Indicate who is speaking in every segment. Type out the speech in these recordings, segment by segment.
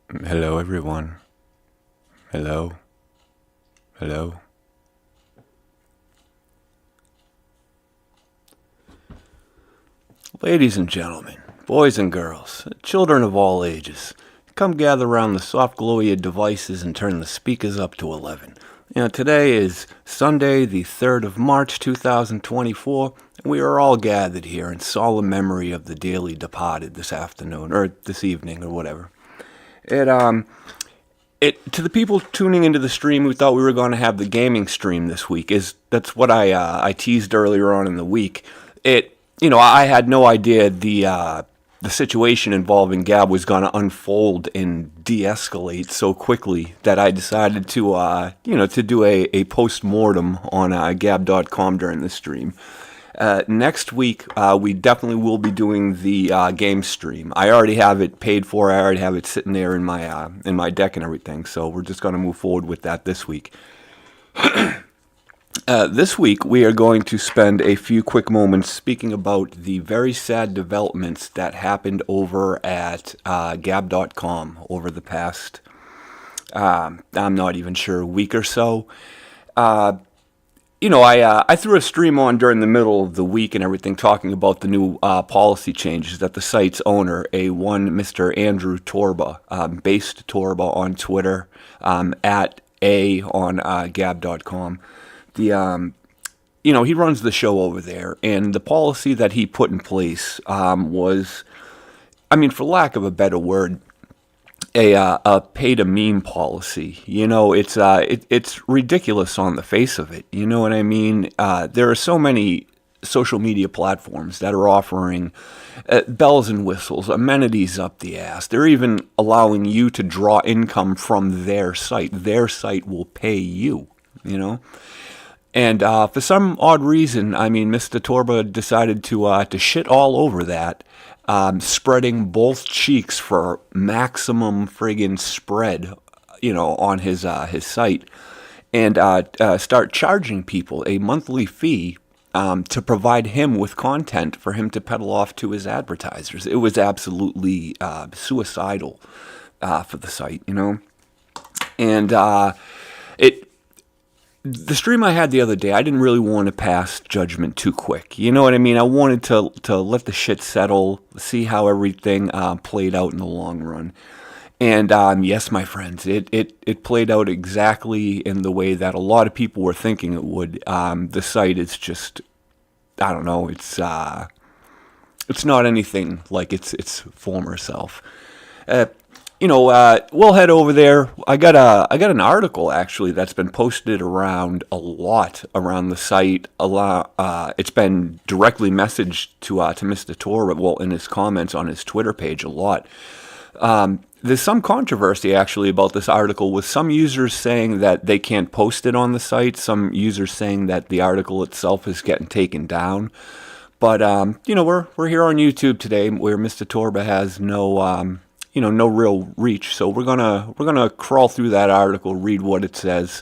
Speaker 1: Hello, everyone. Hello. Hello. Ladies and gentlemen, boys and girls, children of all ages, come gather around the soft glow of your devices and turn the speakers up to 11. Today is Sunday, the 3rd of March, 2024, and we are all gathered here in solemn memory of the dearly departed this afternoon, or this evening, or whatever. It, um, to the people tuning into the stream who thought we were going to have the gaming stream this week, that's what I teased earlier on in the week. I had no idea the situation involving Gab was going to unfold and de-escalate so quickly that I decided to do a post-mortem on Gab.com during the stream. Next week, we definitely will be doing the game stream. I already have it paid for. I already have it sitting there in my deck and everything. So we're just going to move forward with that this week. This week, we are going to spend a few quick moments speaking about the very sad developments that happened over at Gab.com over the past, I'm not even sure, week or so. I threw a stream on during the middle of the week and everything, talking about the new policy changes that the site's owner, one Mr. Andrew Torba, based Torba on Twitter, at on Gab.com. He runs the show over there, and the policy that he put in place was, for lack of a better word, a pay to meme policy. It's ridiculous on the face of it. You know what I mean? There are so many social media platforms that are offering bells and whistles, amenities up the ass. They're even allowing you to draw income from their site. Their site will pay you. And for some odd reason, Mr. Torba decided to shit all over that, spreading both cheeks for maximum friggin' spread, on his site, and start charging people a monthly fee to provide him with content for him to peddle off to his advertisers. It was absolutely suicidal for the site, and it. The stream I had the other day, I didn't really want to pass judgment too quick. You know what I mean? I wanted to let the shit settle, see how everything played out in the long run. And yes, my friends, it played out exactly in the way that a lot of people were thinking it would. The site is just, I don't know, it's not anything like its former self. We'll head over there. I got an article actually that's been posted around a lot around the site. It's been directly messaged to Mr. Torre, well, in his comments on his Twitter page a lot. There's some controversy actually about this article, with some users saying that they can't post it on the site, some users saying that the article itself is getting taken down. But we're here on YouTube today, where Mr. Torba has no real reach. So we're gonna crawl through that article, read what it says.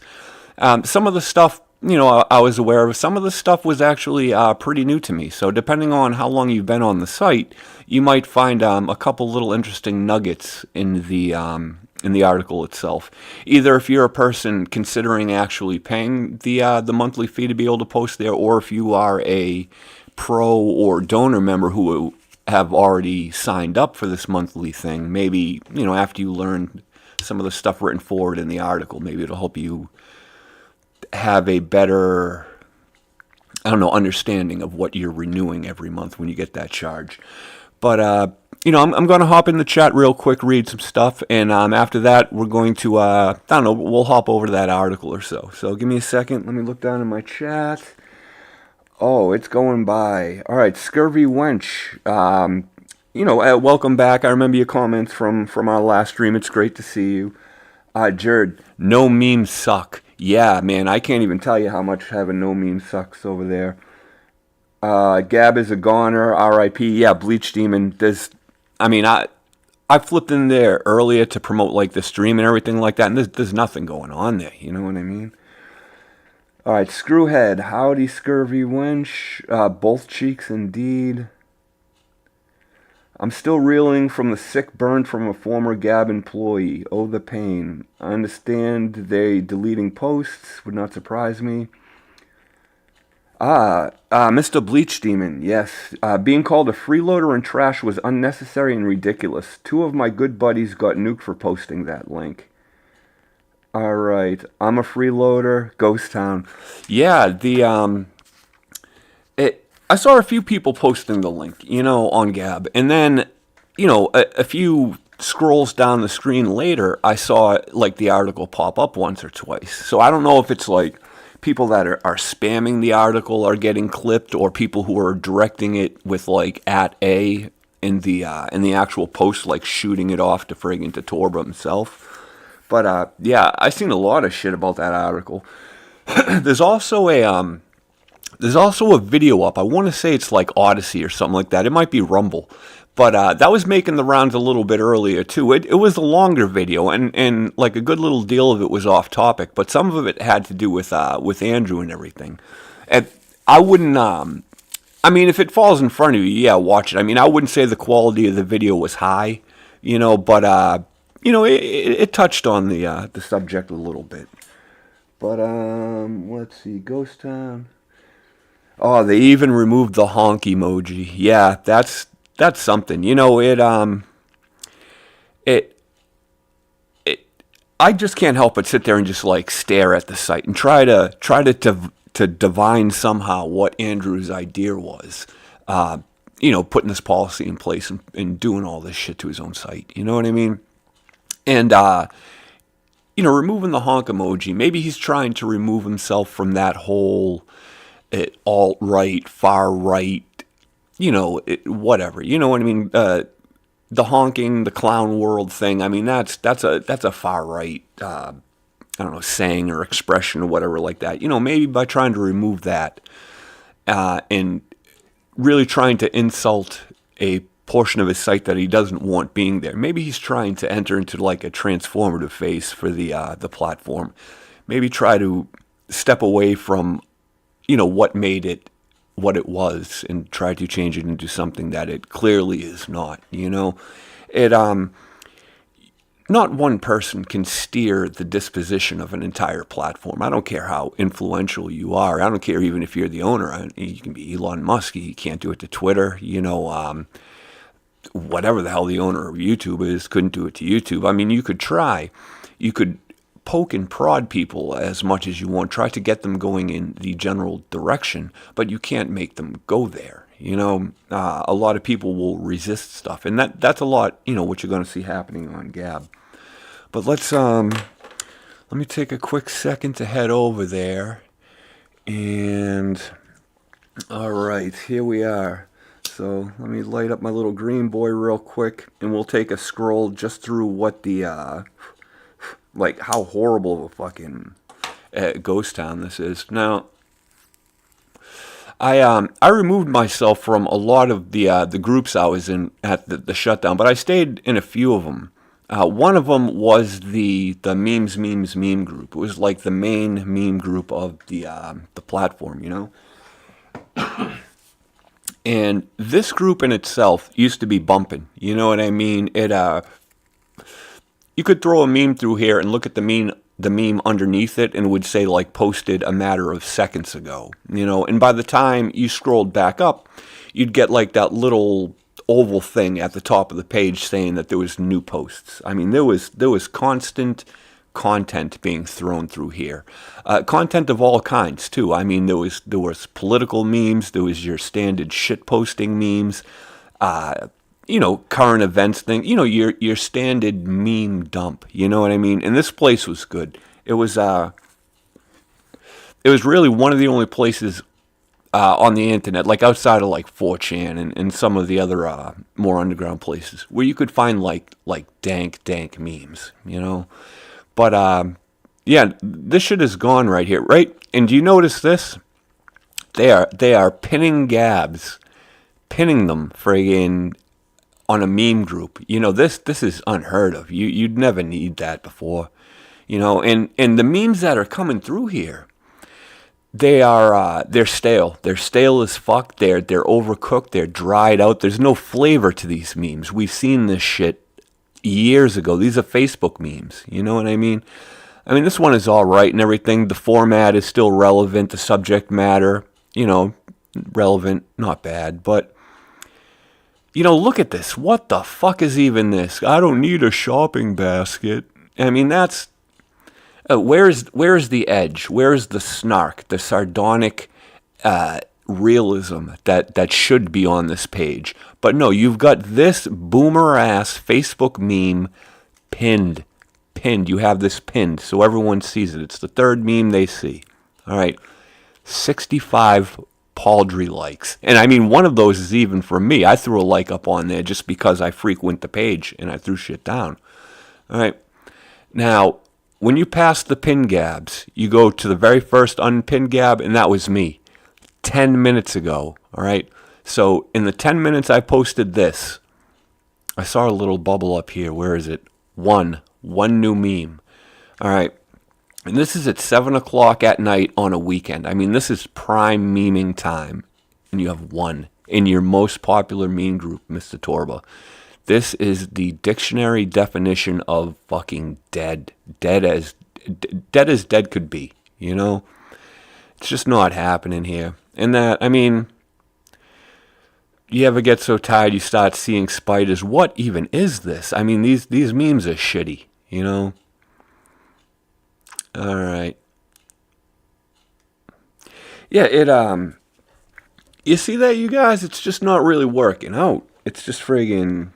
Speaker 1: Some of the stuff, I was aware of. Some of the stuff was actually pretty new to me. So depending on how long you've been on the site, you might find a couple little interesting nuggets in the article itself. Either if you're a person considering actually paying the monthly fee to be able to post there, or if you are a pro or donor member who have already signed up for this monthly thing. Maybe, after you learn some of the stuff written forward in the article, maybe it'll help you have a better, understanding of what you're renewing every month when you get that charge. But, I'm going to hop in the chat real quick, read some stuff, and after that, we're going to, we'll hop over to that article or so. So give me a second. Let me look down in my chat. Oh, it's going by. All right, Scurvy Wench. Welcome back. I remember your comments from our last stream. It's great to see you. Jared, no memes suck. Yeah, man, I can't even tell you how much having no memes sucks over there. Gab is a goner. R.I.P. Yeah, Bleach Demon. I flipped in there earlier to promote like the stream and everything like that, and there's nothing going on there. You know what I mean? All right, Screwhead, howdy, Scurvy Wench, both cheeks indeed. I'm still reeling from the sick burn from a former Gab employee. Oh, the pain. I understand they deleting posts. Would not surprise me. Mr. Bleach Demon, yes. Being called a freeloader and trash was unnecessary and ridiculous. Two of my good buddies got nuked for posting that link. Alright, I'm a freeloader, Ghost Town. Yeah, I saw a few people posting the link, on Gab. And then, a few scrolls down the screen later, I saw, like, the article pop up once or twice. So I don't know if it's, like, people that are spamming the article are getting clipped, or people who are directing it with, like, @A in the actual post, like, shooting it off to friggin' to Torba himself. But, yeah, I've seen a lot of shit about that article. There's also a video up. I want to say it's like Odyssey or something like that. It might be Rumble. But that was making the rounds a little bit earlier, too. It was a longer video, and like a good little deal of it was off topic. But some of it had to do with Andrew and everything. And I wouldn't... if it falls in front of you, yeah, watch it. I wouldn't say the quality of the video was high, but... it touched on the subject a little bit. But, let's see, Ghost Town. Oh, they even removed the honk emoji. Yeah, that's something. I just can't help but sit there and just, like, stare at the site and try to divine somehow what Andrew's idea was. Putting this policy in place and doing all this shit to his own site. You know what I mean? And, removing the honk emoji, maybe he's trying to remove himself from that whole alt-right, far-right, whatever. You know what I mean? The honking, the clown world thing, that's a far-right, saying or expression or whatever like that. Maybe by trying to remove that and really trying to insult a portion of his site that he doesn't want being there. Maybe he's trying to enter into like a transformative phase for the platform. Maybe try to step away from, what made it what it was and try to change it into something that it clearly is not. Not one person can steer the disposition of an entire platform. I don't care how influential you are. I don't care even if you're the owner. You can be Elon Musk. You can't do it to Twitter. Whatever the hell the owner of YouTube is, couldn't do it to YouTube. You could try. You could poke and prod people as much as you want. Try to get them going in the general direction, but you can't make them go there. A lot of people will resist stuff, and that's a lot, what you're going to see happening on Gab. But let me take a quick second to head over there, and all right, here we are. So let me light up my little green boy real quick, and we'll take a scroll just through what the, like how horrible of a fucking ghost town this is. Now, I removed myself from a lot of the groups I was in at the shutdown, but I stayed in a few of them. One of them was the memes meme group. It was like the main meme group of the platform, And this group in itself used to be bumping. You know what I mean? You could throw a meme through here and look at the meme underneath it, and it would say like posted a matter of seconds ago. And by the time you scrolled back up, you'd get like that little oval thing at the top of the page saying that there was new posts. There was constant content being thrown through here. Content of all kinds, too. There was political memes, there was your standard shitposting memes, current events thing, your standard meme dump, you know what I mean? And this place was good. It was really one of the only places on the internet, like outside of like 4chan and some of the other more underground places, where you could find like dank memes, But, yeah, this shit is gone right here, right? And do you notice this? They are pinning Gabs, pinning them friggin' on a meme group. This is unheard of. You'd never need that before. And the memes that are coming through here, they're stale. They're stale as fuck. They're overcooked. They're dried out. There's no flavor to these memes. We've seen this shit years ago. These are Facebook memes. You know what I mean? I mean, this one is all right and everything. The format is still relevant. The subject matter, relevant, not bad. But, look at this. What the fuck is even this? I don't need a shopping basket. I mean, that's... where's the edge? Where's the snark, the sardonic realism that should be on this page? But no, you've got this boomer-ass Facebook meme pinned. You have this pinned so everyone sees it. It's the third meme they see. All right, 65 paltry likes. And I mean, one of those is even for me. I threw a like up on there just because I frequent the page and I threw shit down. All right, now... when you pass the pin gabs, you go to the very first unpinned gab, and that was me 10 minutes ago, all right? So in the 10 minutes I posted this, I saw a little bubble up here. Where is it? One new meme, all right? And this is at 7 o'clock at night on a weekend. I mean, this is prime memeing time, and you have one in your most popular meme group, Mr. Torba. This is the dictionary definition of fucking dead. Dead as dead could be, It's just not happening here. And that, I mean, you ever get so tired you start seeing spiders? What even is this? I mean, these memes are shitty, All right. Yeah, you see that, you guys? It's just not really working out. It's just friggin'...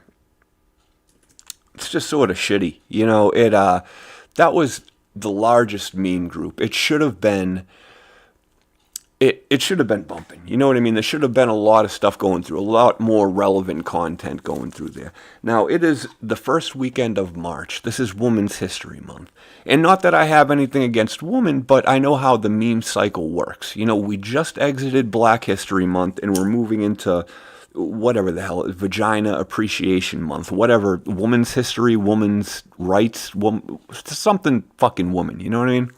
Speaker 1: it's just sort of shitty. That was the largest meme group. It should have been, it should have been bumping. You know what I mean? There should have been a lot of stuff going through, a lot more relevant content going through there. Now, it is the first weekend of March. This is Women's History Month. And not that I have anything against women, but I know how the meme cycle works. We just exited Black History Month, and we're moving into... whatever the hell, Vagina Appreciation Month, whatever, woman's history, woman's rights, something fucking woman, you know what I mean?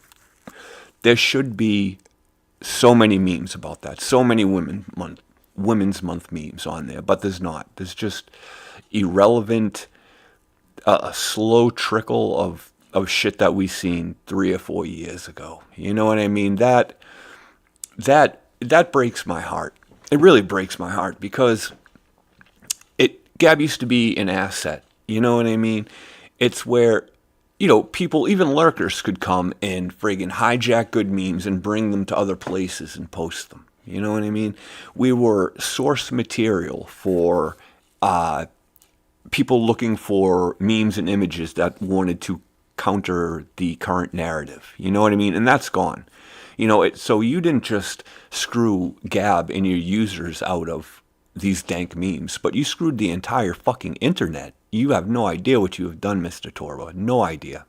Speaker 1: There should be so many memes about that, so many Women's Month memes on there, but there's not. There's just irrelevant, a slow trickle of shit that we seen 3 or 4 years ago. You know what I mean? That breaks my heart. It really breaks my heart because Gab used to be an asset. You know what I mean? It's where, people, even lurkers, could come and friggin' hijack good memes and bring them to other places and post them. You know what I mean? We were source material for people looking for memes and images that wanted to counter the current narrative. You know what I mean? And that's gone. So you didn't just screw Gab and your users out of these dank memes, but you screwed the entire fucking internet. You have no idea what you have done, Mr. Torba. No idea.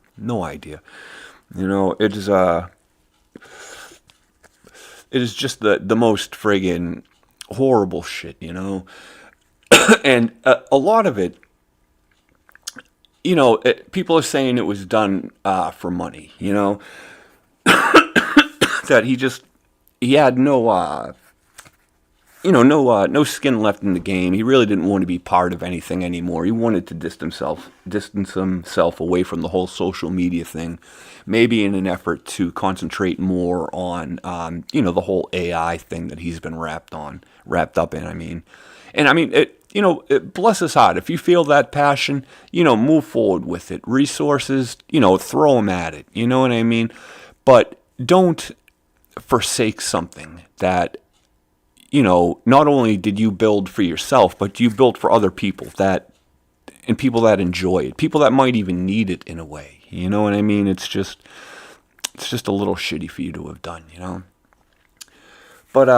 Speaker 1: It is just the most friggin' horrible shit, And a lot of it, people are saying it was done for money, that he had no skin left in the game. He really didn't want to be part of anything anymore. He wanted to distance himself away from the whole social media thing, maybe in an effort to concentrate more on, the whole AI thing that he's been wrapped up in. Bless his heart. If you feel that passion, move forward with it. Resources, throw them at it. You know what I mean? But don't forsake something that, not only did you build for yourself, but you built for other people and people that enjoy it, people that might even need it in a way. You know what I mean? It's just a little shitty for you to have done, But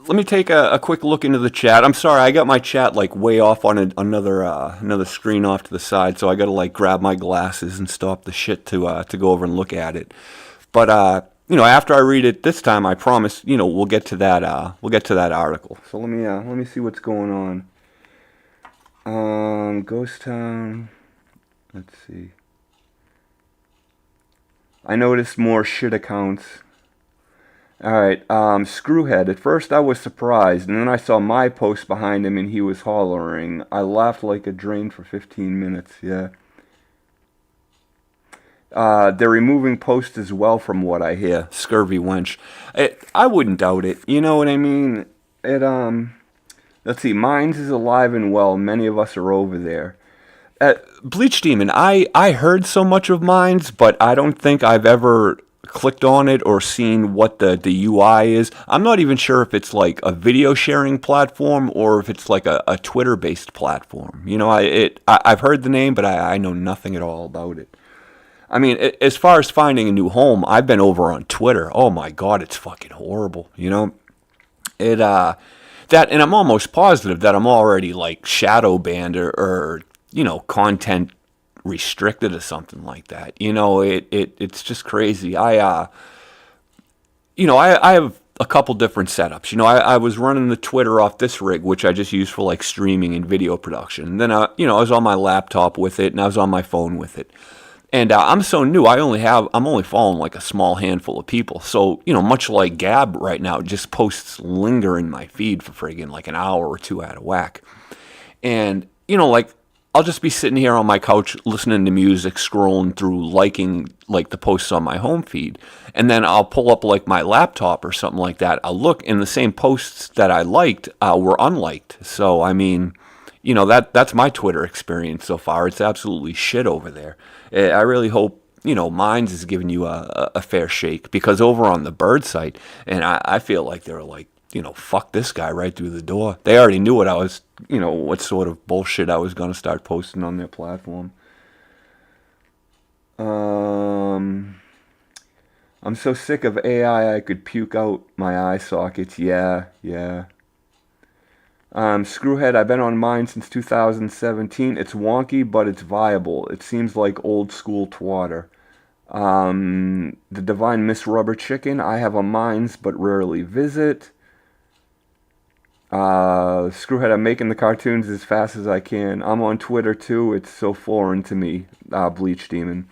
Speaker 1: let me take a quick look into the chat. I'm sorry, I got my chat way off on another screen off to the side, so I got to grab my glasses and stop the shit to go over and look at it. But after I read it this time, I promise, we'll get to that article. So let me see what's going on. Ghost Town. Let's see. I noticed more shit accounts. All right, Screwhead. At first I was surprised, and then I saw my post behind him and he was hollering. I laughed like a drain for 15 minutes, yeah. They're removing posts as well from what I hear. Scurvy wench. I wouldn't doubt it. You know what I mean? It, let's see. Mines is alive and well. Many of us are over there. Bleach Demon, I heard so much of Mines, but I don't think I've ever clicked on it or seen what the UI is. I'm not even sure if it's like a video sharing platform or if it's like a Twitter based platform. You know, I've heard the name, but I know nothing at all about it. I mean, as far as finding a new home, I've been over on Twitter. Oh my God, it's fucking horrible. You know, it that, and I'm almost positive that I'm already like shadow banned or you know, content restricted or something like that. You know, it's just crazy. I have a couple different setups. You know, I was running the Twitter off this rig, which I just use for like streaming and video production. And then I was on my laptop with it, and I was on my phone with it. And I'm so new. I'm only following like a small handful of people. So much like Gab right now, just posts linger in my feed for friggin' like an hour or two out of whack. And like I'll just be sitting here on my couch listening to music, scrolling through, liking like the posts on my home feed, and then I'll pull up like my laptop or something like that. I'll look, and the same posts that I liked were unliked. So I mean, that's my Twitter experience so far. It's absolutely shit over there. I really hope Minds is giving you a fair shake, because over on the Bird site, and I feel like they're like, fuck this guy right through the door. They already knew what I was, what sort of bullshit I was going to start posting on their platform. I'm so sick of AI I could puke out my eye sockets. Yeah. Screwhead, I've been on mine since 2017. It's wonky, but it's viable. It seems like old school twatter. The Divine Miss Rubber Chicken, I have a mines, but rarely visit. Screwhead, I'm making the cartoons as fast as I can. I'm on Twitter too. It's so foreign to me. Bleach Demon.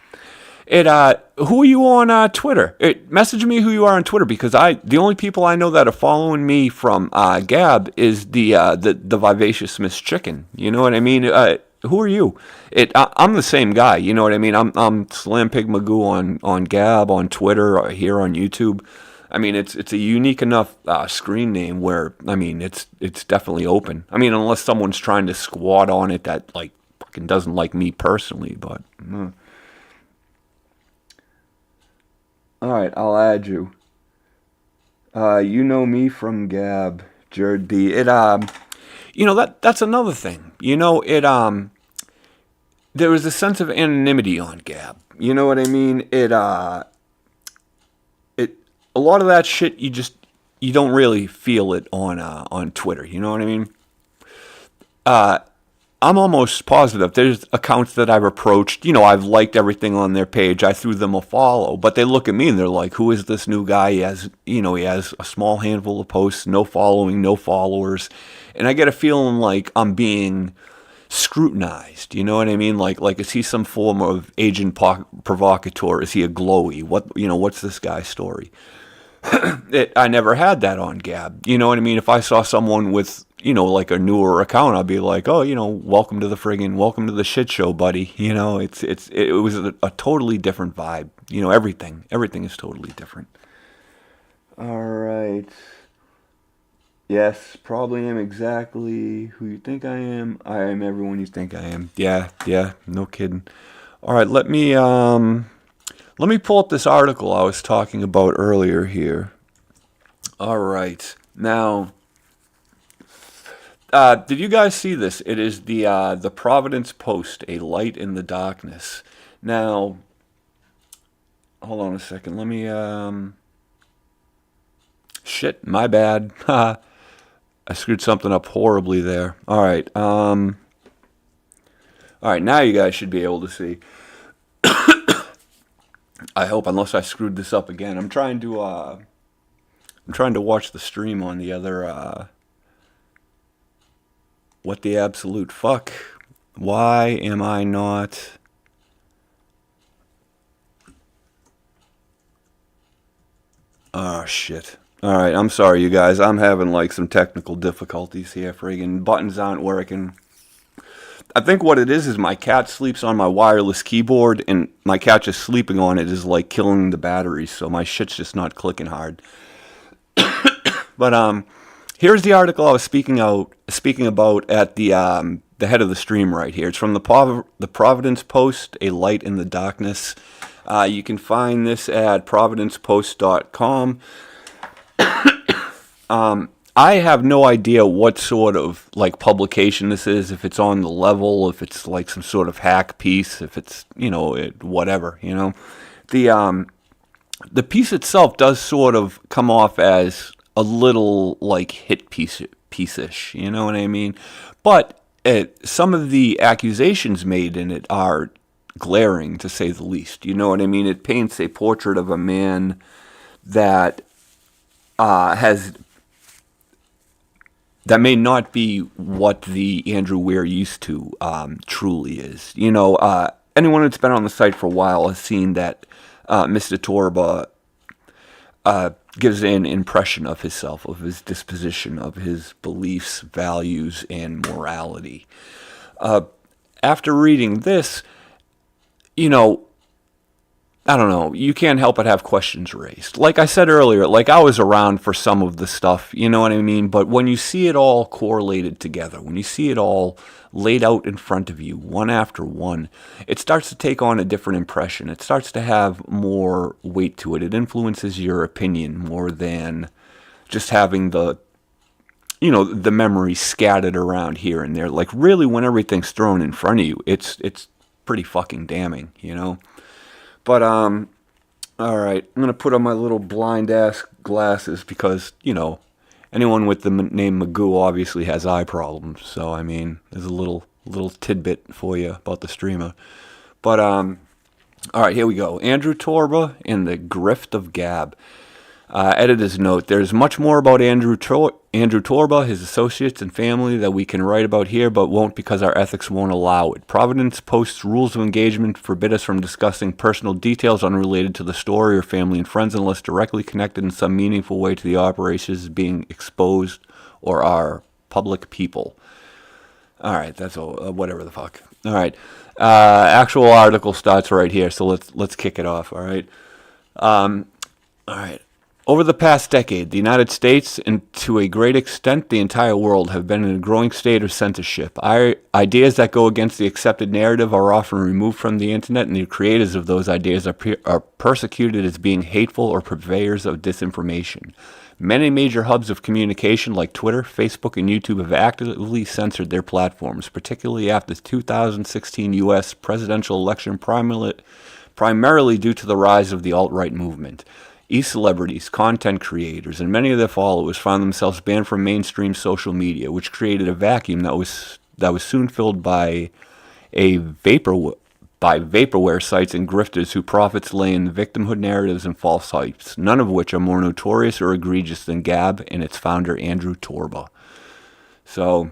Speaker 1: Who are you on Twitter? Message me who you are on Twitter, because the only people I know that are following me from Gab is the Vivacious Miss Chicken. You know what I mean? Who are you? I'm the same guy. You know what I mean? I'm Slam Pig Magoo on Gab, on Twitter, or here on YouTube. I mean, it's a unique enough screen name where, I mean, it's definitely open. I mean, unless someone's trying to squat on it that like fucking doesn't like me personally, but. All right, I'll add you. You know me from Gab, Jared B. That's another thing. There was a sense of anonymity on Gab. You know what I mean? A lot of that shit you don't really feel it on Twitter. You know what I mean? I'm almost positive there's accounts that I've approached. I've liked everything on their page. I threw them a follow, but they look at me and they're like, "Who is this new guy?" He has a small handful of posts, no following, no followers, and I get a feeling like I'm being scrutinized. You know what I mean? Like is he some form of agent provocateur? Is he a glowy? What's this guy's story? I never had that on Gab. You know what I mean? If I saw someone with, like a newer account, I'd be like, "Oh, welcome to the shit show, buddy." It was a totally different vibe. Everything is totally different. All right. Yes, probably am exactly who you think I am. I am everyone you think I am. Yeah, no kidding. All right, let me pull up this article I was talking about earlier here. All right. Now, did you guys see this? It is the Providence Post, a light in the darkness. Now, hold on a second. Let me shit, my bad. I screwed something up horribly there. All right. All right, now you guys should be able to see. I hope, unless I screwed this up again. I'm trying to watch the stream on the other what the absolute fuck? Why am I not? Oh, shit. All right, I'm sorry, you guys. I'm having like some technical difficulties here. Friggin' buttons aren't working. I think what it is my cat sleeps on my wireless keyboard, and my cat just sleeping on it is like killing the batteries, so my shit's just not clicking hard. But here's the article I was speaking about at the head of the stream right here. It's from the Providence Post, A Light in the Darkness. You can find this at providencepost.com. I have no idea what sort of like publication this is, if it's on the level, if it's like some sort of hack piece, if it's, whatever, The piece itself does sort of come off as a little like hit piece-ish, you know what I mean? But some of the accusations made in it are glaring, to say the least. You know what I mean? It paints a portrait of a man that has that may not be what the Andrew Weir used to truly is. Anyone that's been on the site for a while has seen that Mr. Torba gives an impression of himself, of his disposition, of his beliefs, values, and morality. After reading this, I don't know, you can't help but have questions raised. Like I said earlier, like I was around for some of the stuff, you know what I mean? But when you see it all correlated together, when you see it all laid out in front of you, one after one, it starts to take on a different impression. It starts to have more weight to it. It influences your opinion more than just having the memory scattered around here and there. Like really, when everything's thrown in front of you, it's pretty fucking damning. But, all right, I'm going to put on my little blind-ass glasses because, anyone with the name Magoo obviously has eye problems. So, I mean, there's a little tidbit for you about the streamer. But, all right, here we go. Andrew Torba and the Grift of Gab. Editor's note, there's much more about Andrew Torba, his associates, and family that we can write about here, but won't because our ethics won't allow it. Providence Post's rules of engagement forbid us from discussing personal details unrelated to the story or family and friends unless directly connected in some meaningful way to the operations being exposed or are public people. All right, that's all, whatever the fuck. All right, actual article starts right here, so let's kick it off. All right. All right. Over the past decade, the United States, and to a great extent the entire world, have been in a growing state of censorship. Ideas that go against the accepted narrative are often removed from the internet, and the creators of those ideas are persecuted as being hateful or purveyors of disinformation. Many major hubs of communication like Twitter, Facebook, and YouTube have actively censored their platforms, particularly after the 2016 U.S. presidential election, primarily due to the rise of the alt-right movement. E-celebrities, content creators, and many of their followers found themselves banned from mainstream social media, which created a vacuum that was soon filled by vaporware sites and grifters whose profits lay in victimhood narratives and false hypes, none of which are more notorious or egregious than Gab and its founder Andrew Torba. So,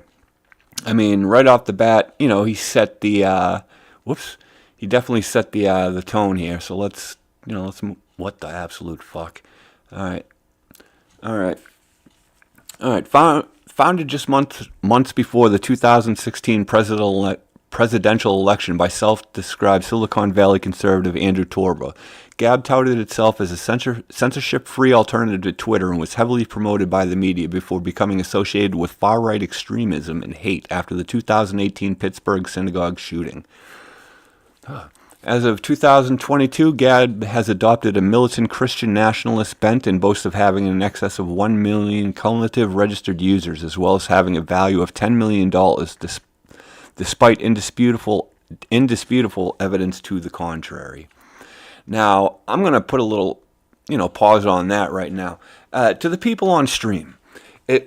Speaker 1: I mean, right off the bat, he set the he definitely set the tone here. So let's what the absolute fuck? All right. Founded just months before the 2016 presidential election by self-described Silicon Valley conservative Andrew Torba, Gab touted itself as a censorship-free alternative to Twitter and was heavily promoted by the media before becoming associated with far-right extremism and hate after the 2018 Pittsburgh synagogue shooting. As of 2022, Gab has adopted a militant Christian nationalist bent and boasts of having in excess of 1 million cumulative registered users, as well as having a value of $10 million, despite indisputable evidence to the contrary. Now, I'm going to put a little, pause on that right now. To the people on stream,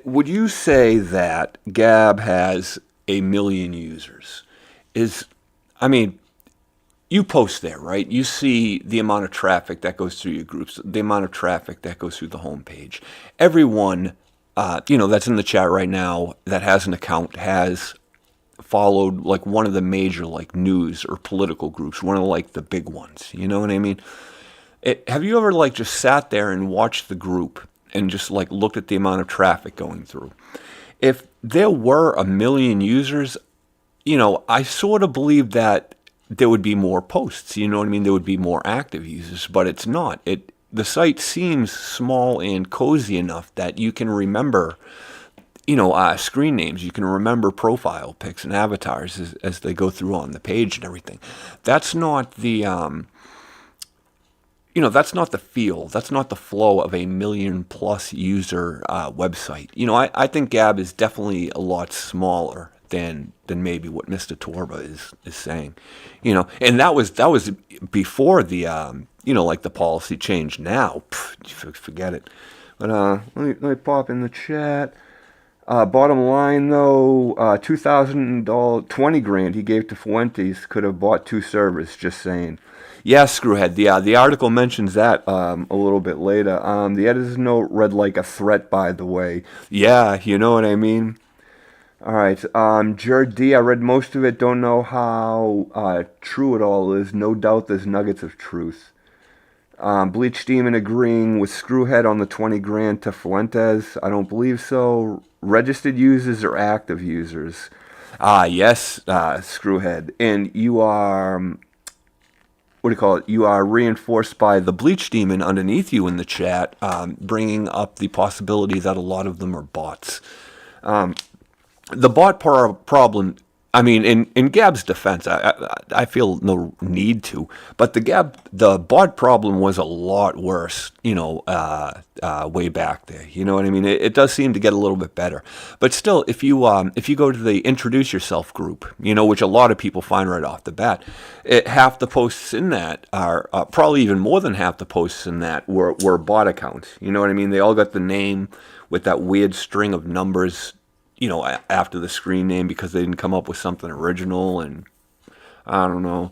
Speaker 1: would you say that Gab has 1 million users? You post there, right? You see the amount of traffic that goes through your groups, the amount of traffic that goes through the homepage. Everyone, that's in the chat right now that has an account has followed like one of the major like news or political groups, one of like the big ones. You know what I mean? Have you ever like just sat there and watched the group and just like looked at the amount of traffic going through? If there were a million users, I sort of believe that there would be more posts. You know what I mean? There would be more active users, but it's not. The site seems small and cozy enough that you can remember, screen names. You can remember profile pics and avatars as they go through on the page and everything. That's not the that's not the feel, that's not the flow of a million plus user website. I think Gab is definitely a lot smaller than maybe what Mr. Torba is saying. And that was before the like the policy change. Now, forget it. But let me pop in the chat. Bottom line though, $2,000, 20 grand he gave to Fuentes could have bought 2 servers. Just saying. Yeah, Screwhead. The article mentions that a little bit later. The editor's note read like a threat, by the way. Yeah, you know what I mean. All right. Jared D. I read most of it. Don't know how true it all is. No doubt there's nuggets of truth. Bleach Demon agreeing with Screwhead on the 20 grand to Fuentes. I don't believe so. Registered users or active users? Yes, Screwhead. And you are, what do you call it? You are reinforced by the Bleach Demon underneath you in the chat, bringing up the possibility that a lot of them are bots. The bot problem, I mean, in Gab's defense, I feel no need to, but the bot problem was a lot worse, way back there. You know what I mean? It does seem to get a little bit better, but still, if you go to the introduce yourself group, which a lot of people find right off the bat, half the posts in that are probably even more than half the posts in that were bot accounts. You know what I mean? They all got the name with that weird string of numbers, after the screen name because they didn't come up with something original, and I don't know.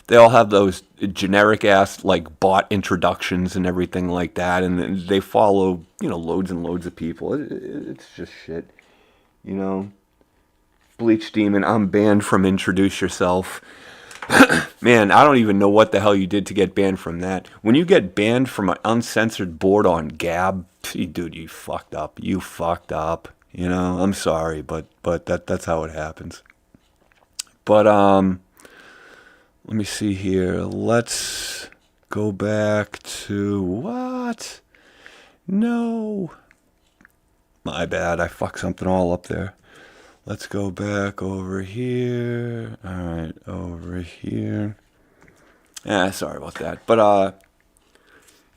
Speaker 1: They all have those generic ass like bot introductions and everything like that, and they follow loads and loads of people. It's just shit, Bleach Demon, I'm banned from Introduce Yourself. Man, I don't even know what the hell you did to get banned from that. When you get banned from an uncensored board on Gab, dude, you fucked up. You fucked up. I'm sorry, but that's how it happens. But let me see here. Let's go back to what? No. My bad. I fucked something all up there. Let's go back over here. All right, over here. Sorry about that. But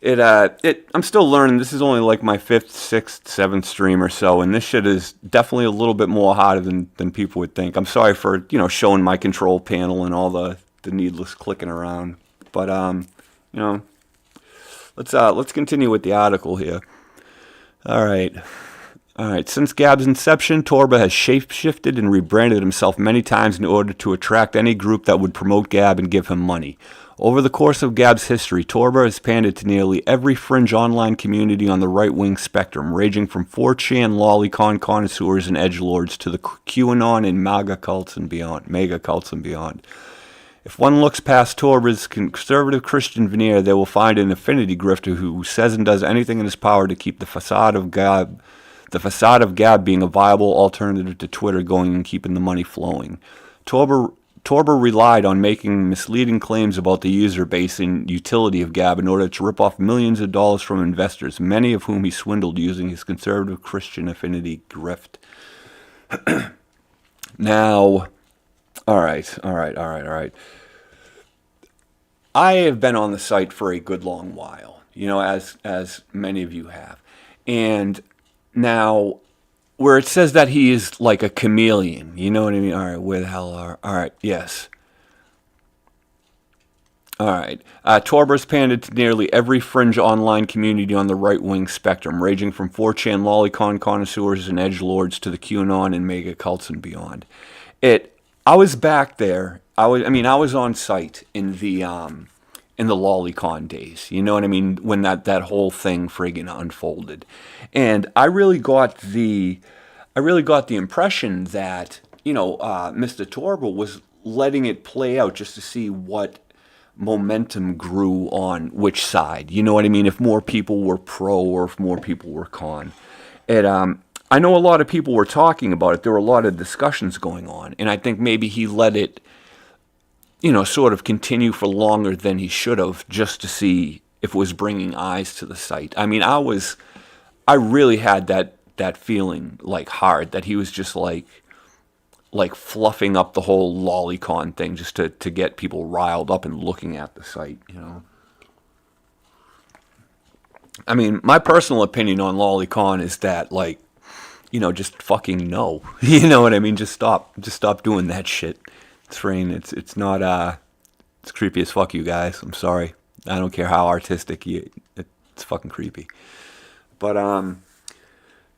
Speaker 1: I'm still learning. This is only like my 5th, 6th, 7th stream or so, and this shit is definitely a little bit more harder than people would think. I'm sorry for, showing my control panel and all the needless clicking around. But let's continue with the article here. All right. Since Gab's inception, Torba has shape-shifted and rebranded himself many times in order to attract any group that would promote Gab and give him money. Over the course of Gab's history, Torba has pandered to nearly every fringe online community on the right-wing spectrum, ranging from 4chan lolicon connoisseurs and edgelords to the QAnon and MAGA cults and beyond. If one looks past Torba's conservative Christian veneer, they will find an affinity grifter who says and does anything in his power to keep the facade of Gab being a viable alternative to Twitter going and keeping the money flowing. Torba relied on making misleading claims about the user base and utility of Gab in order to rip off millions of dollars from investors, many of whom he swindled using his conservative Christian affinity grift. Now, all right. I have been on the site for a good long while, as many of you have. And now, where it says that he is like a chameleon, you know what I mean? All right, where the hell are... All right, yes. All right. Torba's pandered to nearly every fringe online community on the right-wing spectrum, ranging from 4chan lolicon connoisseurs and edgelords to the QAnon and mega cults and beyond. I was back there. I was on site in the lolicon days. You know what I mean? When that whole thing friggin' unfolded. And I really got the impression that, Mr. Torba was letting it play out just to see what momentum grew on which side. You know what I mean? If more people were pro or if more people were con. It, I know a lot of people were talking about it. There were a lot of discussions going on. And I think maybe he let it, sort of continue for longer than he should have, just to see if it was bringing eyes to the site. I mean, I really had that feeling, like, hard, that he was just like fluffing up the whole lolicon thing just to get people riled up and looking at the site, I mean, my personal opinion on lolicon is that, like, just fucking no. You know what I mean? Just stop doing that shit. It's not, it's creepy as fuck, you guys. I'm sorry. I don't care how artistic it's fucking creepy. But, all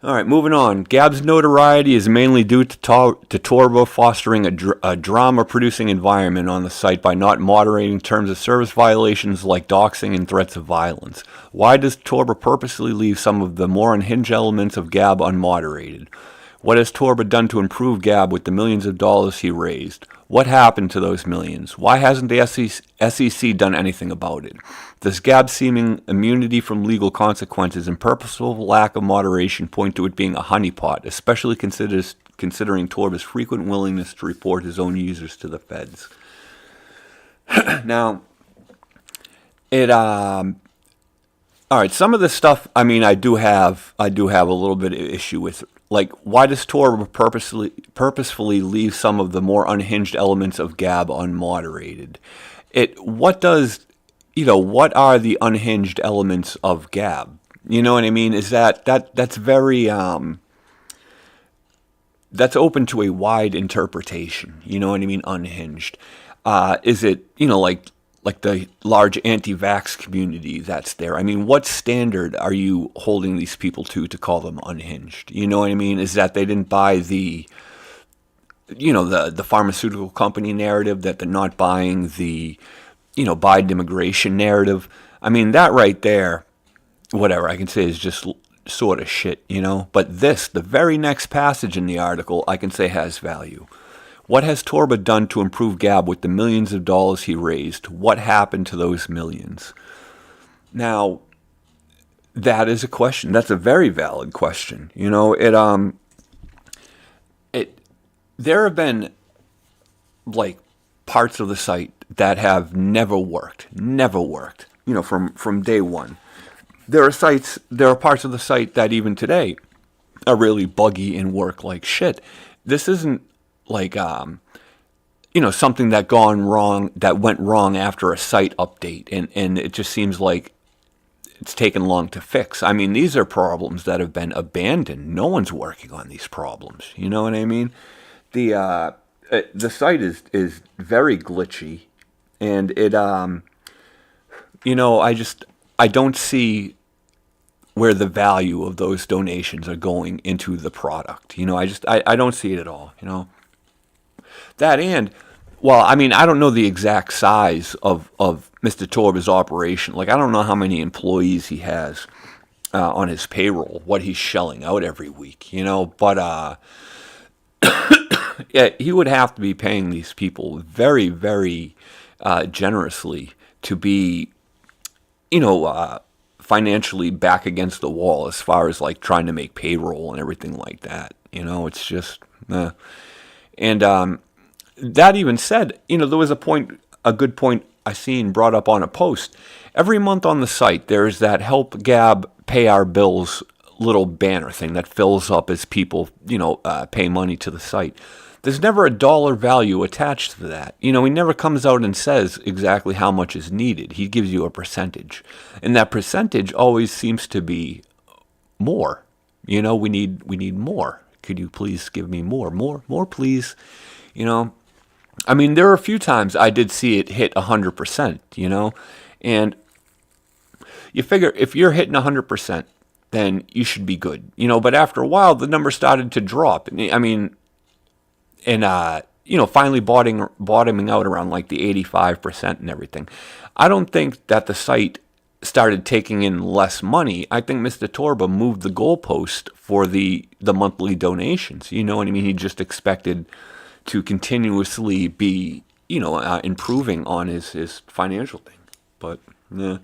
Speaker 1: right, moving on. Gab's notoriety is mainly due to Torba fostering a drama-producing environment on the site by not moderating terms of service violations like doxing and threats of violence. Why does Torba purposely leave some of the more unhinged elements of Gab unmoderated? What has Torba done to improve Gab with the millions of dollars he raised? What happened to those millions? Why hasn't the SEC done anything about it? Does Gab's seeming immunity from legal consequences and purposeful lack of moderation point to it being a honeypot, especially considering Torba's frequent willingness to report his own users to the feds? Now, all right, some of this stuff, I mean, I do have a little bit of issue with. Like, why does Torba purposefully leave some of the more unhinged elements of Gab unmoderated? What are the unhinged elements of Gab? You know what I mean? Is that's very, that's open to a wide interpretation. You know what I mean? Unhinged. Is it, like the large anti-vax community that's there? I mean, what standard are you holding these people to call them unhinged? You know what I mean? Is that they didn't buy the pharmaceutical company narrative, that they're not buying the, Biden immigration narrative? I mean, that right there, whatever I can say is just sort of shit, But the very next passage in the article, I can say has value. What has Torba done to improve Gab with the millions of dollars he raised? What happened to those millions? Now, that is a question. That's a very valid question. There have been, like, parts of the site that have never worked, from day one. There are parts of the site that even today are really buggy and work like shit. This isn't like, something that went wrong after a site update, and it just seems like it's taken long to fix. I mean, these are problems that have been abandoned. No one's working on these problems. You know what I mean? The site is very glitchy, and I don't see where the value of those donations are going into the product. I don't see it at all, That and, well, I mean, I don't know the exact size of Mr. Torba's operation. Like, I don't know how many employees he has on his payroll, what he's shelling out every week, But yeah, he would have to be paying these people very, very generously to be, financially back against the wall as far as, like, trying to make payroll and everything like that. It's just, and that even said, there was a good point I seen brought up on a post. Every month on the site, there's that Help Gab Pay Our Bills little banner thing that fills up as people, pay money to the site. There's never a dollar value attached to that. He never comes out and says exactly how much is needed. He gives you a percentage. And that percentage always seems to be more. We need more. Could you please give me more? More, please. I mean, there are a few times I did see it hit 100%, and you figure if you're hitting 100%, then you should be good, but after a while, the number started to drop. I mean, and, finally bottoming out around like the 85% and everything. I don't think that the site started taking in less money. I think Mr. Torba moved the goalpost for the monthly donations. You know what I mean? He just expected to continuously be, improving on his financial thing. But, yeah.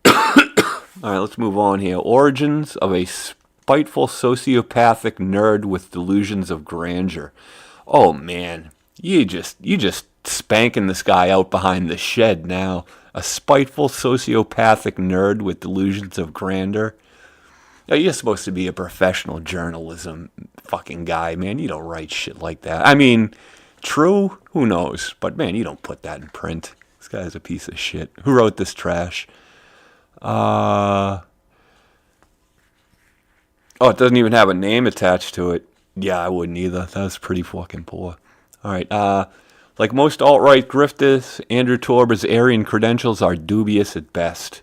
Speaker 1: All right, let's move on here. Origins of a spiteful sociopathic nerd with delusions of grandeur. Oh man, you just spanking this guy out behind the shed now. A spiteful sociopathic nerd with delusions of grandeur. Now, you're supposed to be a professional journalism fucking guy, man. You don't write shit like that. I mean, true? Who knows? But man, you don't put that in print. This guy's a piece of shit. Who wrote this trash? Oh, it doesn't even have a name attached to it. Yeah, I wouldn't either. That was pretty fucking poor. All right. Like most alt-right grifters, Andrew Torba's Aryan credentials are dubious at best.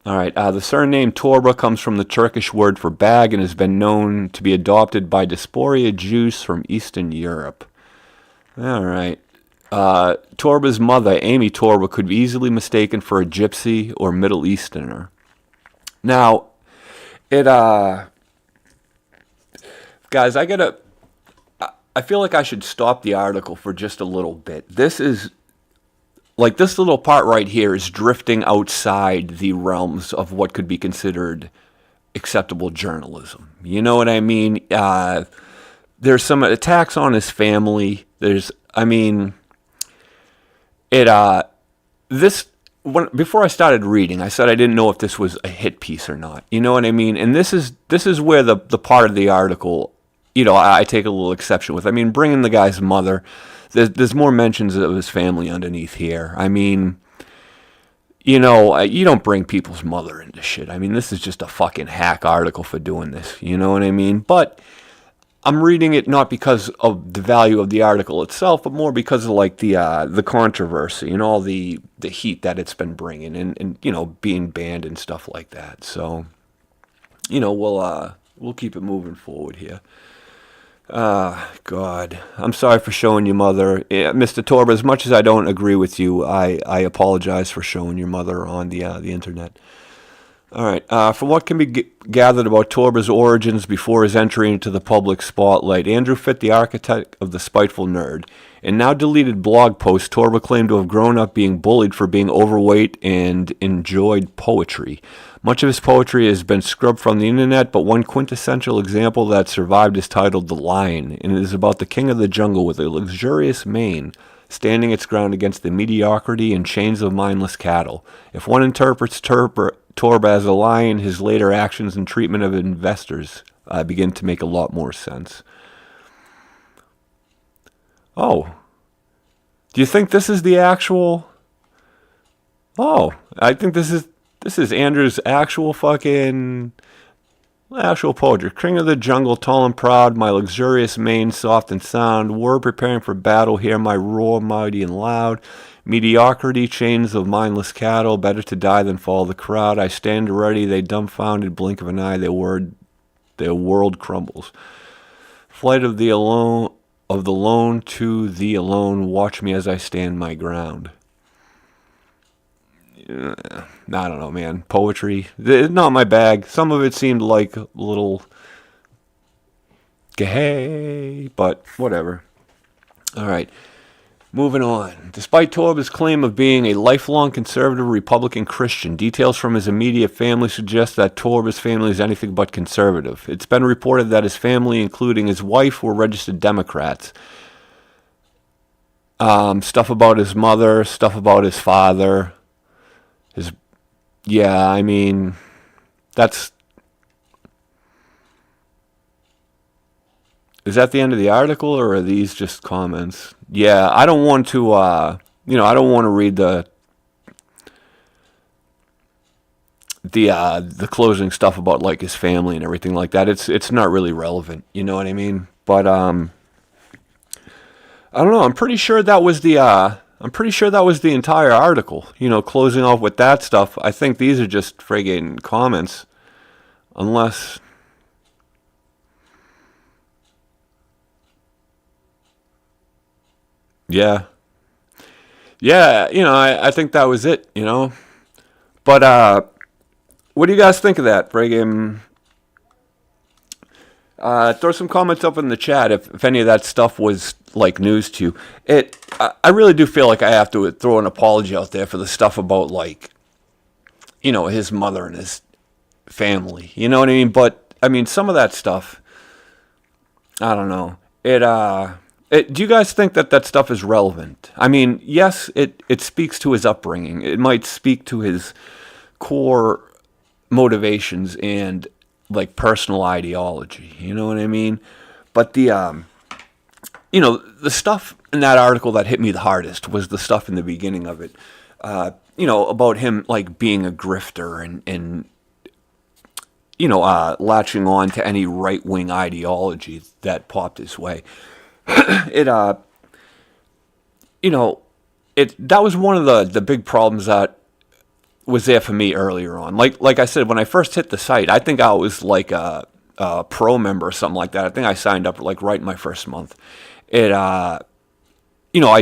Speaker 1: All right. The surname Torba comes from the Turkish word for bag and has been known to be adopted by diaspora Jews from Eastern Europe. All right. Torba's mother, Amy Torba, could be easily mistaken for a gypsy or Middle Easterner. Now, guys, I feel like I should stop the article for just a little bit. This little part right here is drifting outside the realms of what could be considered acceptable journalism. You know what I mean? There's some attacks on his family. Before I started reading, I said I didn't know if this was a hit piece or not. You know what I mean? And this is where the part of the article, I take a little exception with. I mean, bringing the guy's mother, there's more mentions of his family underneath here. I mean, you don't bring people's mother into shit. I mean, this is just a fucking hack article for doing this. You know what I mean? But I'm reading it not because of the value of the article itself, but more because of the controversy and all the heat that it's been bringing and being banned and stuff like that. So, we'll keep it moving forward here. God, I'm sorry for showing your mother, Mr. Torba. As much as I don't agree with you, I apologize for showing your mother on the internet. All right. From what can be gathered about Torba's origins before his entry into the public spotlight, Andrew fit the archetype of the spiteful nerd. In now deleted blog posts, Torba claimed to have grown up being bullied for being overweight and enjoyed poetry. Much of his poetry has been scrubbed from the internet, but one quintessential example that survived is titled The Lion, and it is about the king of the jungle with a luxurious mane, standing its ground against the mediocrity and chains of mindless cattle. If one interprets Torba as a lion, his later actions and treatment of investors begin to make a lot more sense. Oh. Do you think this is the actual... Oh, I think this is Andrew's actual poetry. King of the jungle, tall and proud, my luxurious mane, soft and sound. Word preparing for battle, hear my roar, mighty and loud. Mediocrity, chains of mindless cattle, better to die than follow the crowd. I stand ready, they dumbfounded, blink of an eye, their world crumbles. Flight of the lone to the alone, watch me as I stand my ground. I don't know, man. Poetry, it's not my bag. Some of it seemed like a little gay, but whatever. All right. Moving on. Despite Torba's claim of being a lifelong conservative Republican Christian, details from his immediate family suggest that Torba's family is anything but conservative. It's been reported that his family, including his wife, were registered Democrats. Stuff about his mother, stuff about his father. Is that the end of the article, or are these just comments? Yeah, I don't want to, I don't want to read the closing stuff about like his family and everything like that. It's not really relevant, you know what I mean? But I don't know. I'm pretty sure that was the entire article. Closing off with that stuff. I think these are just friggin' comments, unless. Yeah. Yeah, I think that was it, But what do you guys think of that? Friggin', throw some comments up in the chat if any of that stuff was like news to you. I really do feel like I have to throw an apology out there for the stuff about, like, his mother and his family. You know what I mean? But I mean, some of that stuff, I don't know. Do you guys think that stuff is relevant? I mean, yes, it speaks to his upbringing. It might speak to his core motivations and, like, personal ideology. You know what I mean? But the stuff in that article that hit me the hardest was the stuff in the beginning of it. About him, like, being a grifter and latching on to any right-wing ideology that popped his way. That was one of the big problems that was there for me earlier on. Like I said, when I first hit the site, I think I was like a pro member or something like that. I think I signed up like right in my first month. I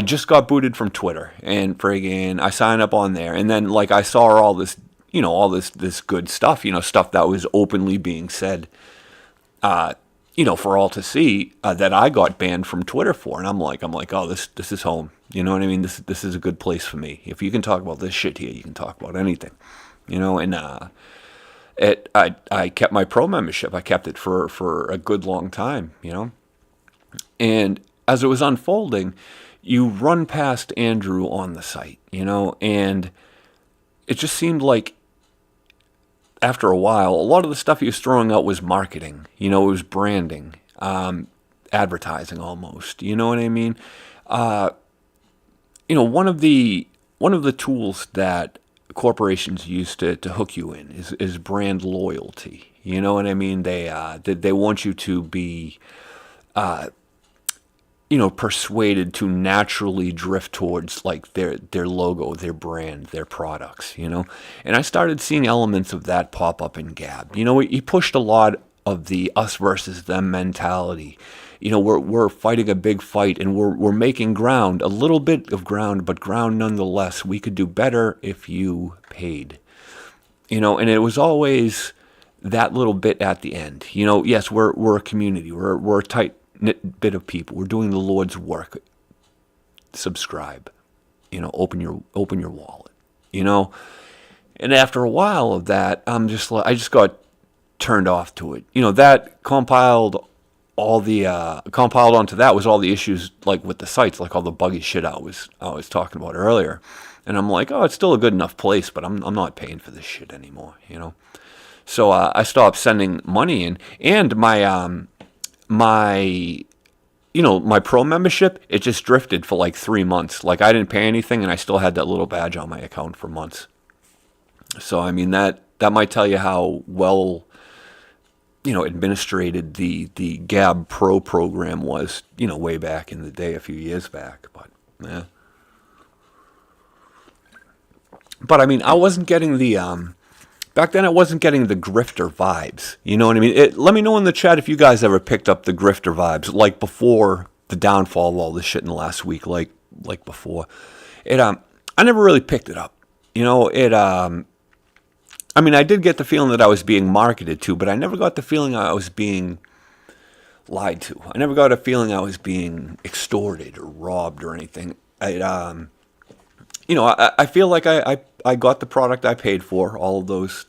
Speaker 1: just got booted from Twitter, and friggin' I signed up on there, and then, like, I saw all this, this good stuff, stuff that was openly being said, for all to see, that I got banned from Twitter for, and I'm like, oh, this is home. You know what I mean? This is a good place for me. If you can talk about this shit here, you can talk about anything, and I kept my pro membership. I kept it for a good long time, and as it was unfolding, you run past Andrew on the site, and it just seemed like after a while, a lot of the stuff he was throwing out was marketing. It was branding, advertising almost. You know what I mean? One of the tools that corporations use to hook you in is brand loyalty. You know what I mean? They want you to be persuaded to naturally drift towards, like, their logo, their brand, their products, And I started seeing elements of that pop up in Gab. He pushed a lot of the us versus them mentality. We're fighting a big fight, and we're making ground, a little bit of ground, but ground nonetheless. We could do better if you paid. And it was always that little bit at the end. Yes, we're a community. We're a tight bit of people. We're doing the Lord's work. Subscribe. Open your wallet. And after a while of that, I just got turned off to it. That compiled onto that was all the issues, like, with the sites, like all the buggy shit I was talking about earlier. And I'm like, oh, it's still a good enough place, but I'm not paying for this shit anymore. So I stopped sending money in, and my pro membership, it just drifted for like 3 months. Like, I didn't pay anything, and I still had that little badge on my account for months. So, I mean, that might tell you how well, administrated the Gab Pro program was, way back in the day, a few years back. But, yeah. But, I mean, I wasn't getting back then I wasn't getting the grifter vibes. You know what I mean? Let me know in the chat if you guys ever picked up the grifter vibes, like before the downfall of all this shit in the last week, like before. I never really picked it up. I mean, I did get the feeling that I was being marketed to, but I never got the feeling I was being lied to. I never got a feeling I was being extorted or robbed or anything. I feel like I got the product I paid for, all of those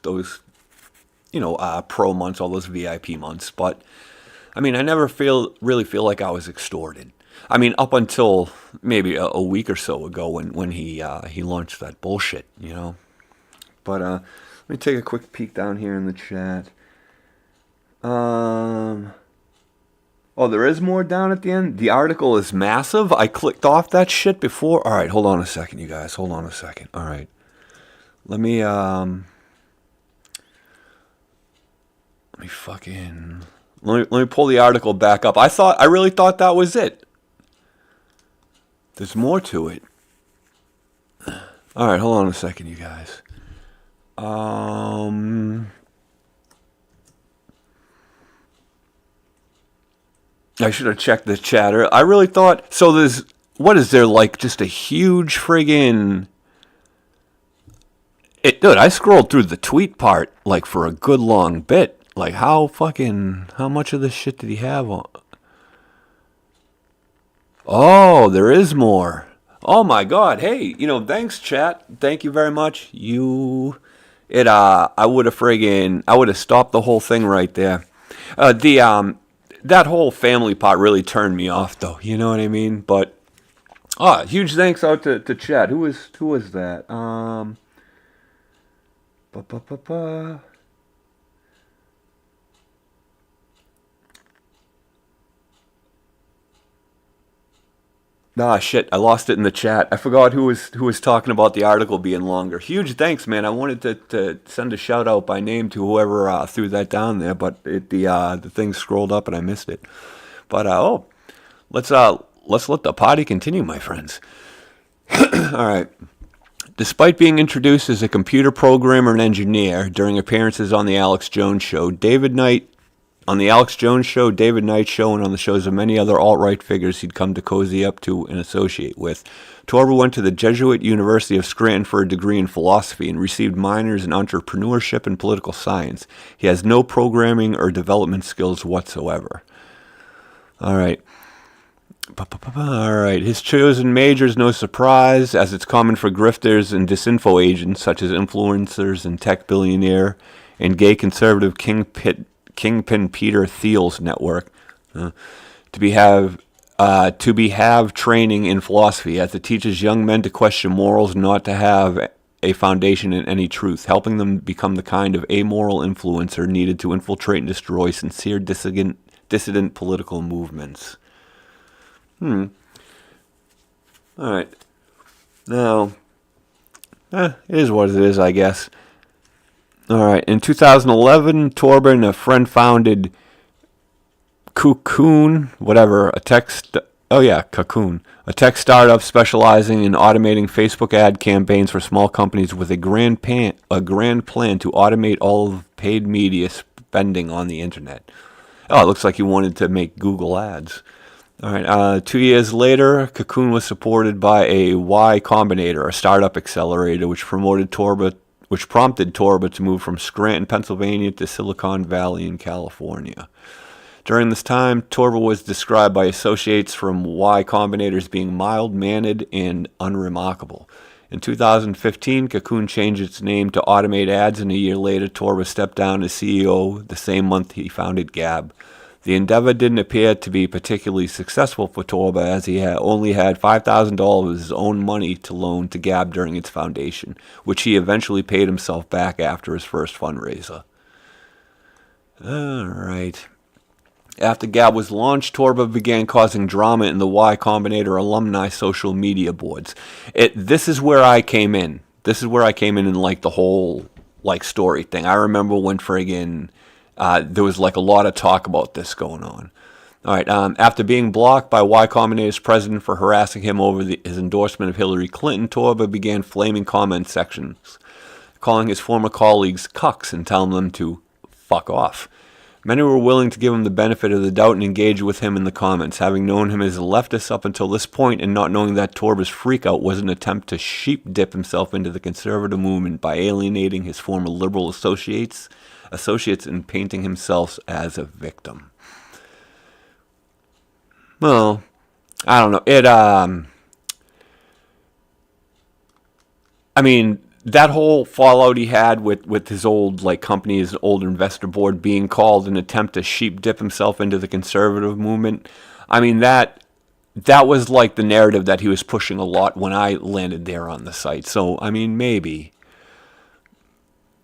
Speaker 1: pro months, all those VIP months. But, I mean, I never really feel like I was extorted. I mean, up until maybe a week or so ago when he launched that bullshit, But let me take a quick peek down here in the chat. Oh, there is more down at the end? The article is massive? I clicked off that shit before? All right, hold on a second, you guys. Hold on a second. All right. Let me pull the article back up. I really thought that was it. There's more to it. All right, hold on a second, you guys. I should have checked the chatter. I really thought, so what is there, like, just a huge friggin', dude, I scrolled through the tweet part, like, for a good long bit. Like, how much of this shit did he have on? Oh, there is more. Oh my God! Hey, thanks, chat. Thank you very much. I would have I would have stopped the whole thing right there. The That whole family part really turned me off, though. You know what I mean? But huge thanks out to chat. Who was that? Ba, ba, ba, ba. Ah, shit! I lost it in the chat. I forgot who was talking about the article being longer. Huge thanks, man. I wanted to send a shout out by name to whoever threw that down there, but the thing scrolled up and I missed it. But let's let's let the party continue, my friends. All right. Despite being introduced as a computer programmer and engineer during appearances on the Alex Jones Show, David Knight Show, and on the shows of many other alt-right figures he'd come to cozy up to and associate with, Torba went to the Jesuit University of Scranton for a degree in philosophy and received minors in entrepreneurship and political science. He has no programming or development skills whatsoever. All right. All right. His chosen major is no surprise, as it's common for grifters and disinfo agents, such as influencers and tech billionaire and gay conservative Kingpin Peter Thiel's network, to be have training in philosophy, as it teaches young men to question morals, not to have a foundation in any truth, helping them become the kind of amoral influencer needed to infiltrate and destroy sincere dissident political movements. All right. Now, it is what it is, I guess. All right. In 2011, Torba and a friend founded Cocoon, Cocoon, a tech startup specializing in automating Facebook ad campaigns for small companies with a grand plan to automate all of paid media spending on the internet. Oh, it looks like he wanted to make Google ads. All right. 2 years later, Cocoon was supported by a Y Combinator, a startup accelerator, which prompted Torba to move from Scranton, Pennsylvania, to Silicon Valley in California. During this time, Torba was described by associates from Y Combinator as being mild-mannered and unremarkable. In 2015, Cocoon changed its name to Automate Ads, and a year later, Torba stepped down as CEO the same month he founded Gab. The endeavor didn't appear to be particularly successful for Torba, as he only had $5,000 of his own money to loan to Gab during its foundation, which he eventually paid himself back after his first fundraiser. All right. After Gab was launched, Torba began causing drama in the Y Combinator alumni social media boards. This is where I came in. This is where I came in like the whole story thing. I remember when friggin' there was a lot of talk about this going on. All right. After being blocked by Y Combinator's president for harassing him over his endorsement of Hillary Clinton, Torba began flaming comment sections, calling his former colleagues cucks and telling them to fuck off. Many were willing to give him the benefit of the doubt and engage with him in the comments, having known him as a leftist up until this point and not knowing that Torba's freakout was an attempt to sheep dip himself into the conservative movement by alienating his former liberal associates and painting himself as a victim. Well, I don't know. I mean, that whole fallout he had with his old company, his old investor board, being called an attempt to sheep dip himself into the conservative movement. I mean, that was the narrative that he was pushing a lot when I landed there on the site. So, I mean, maybe.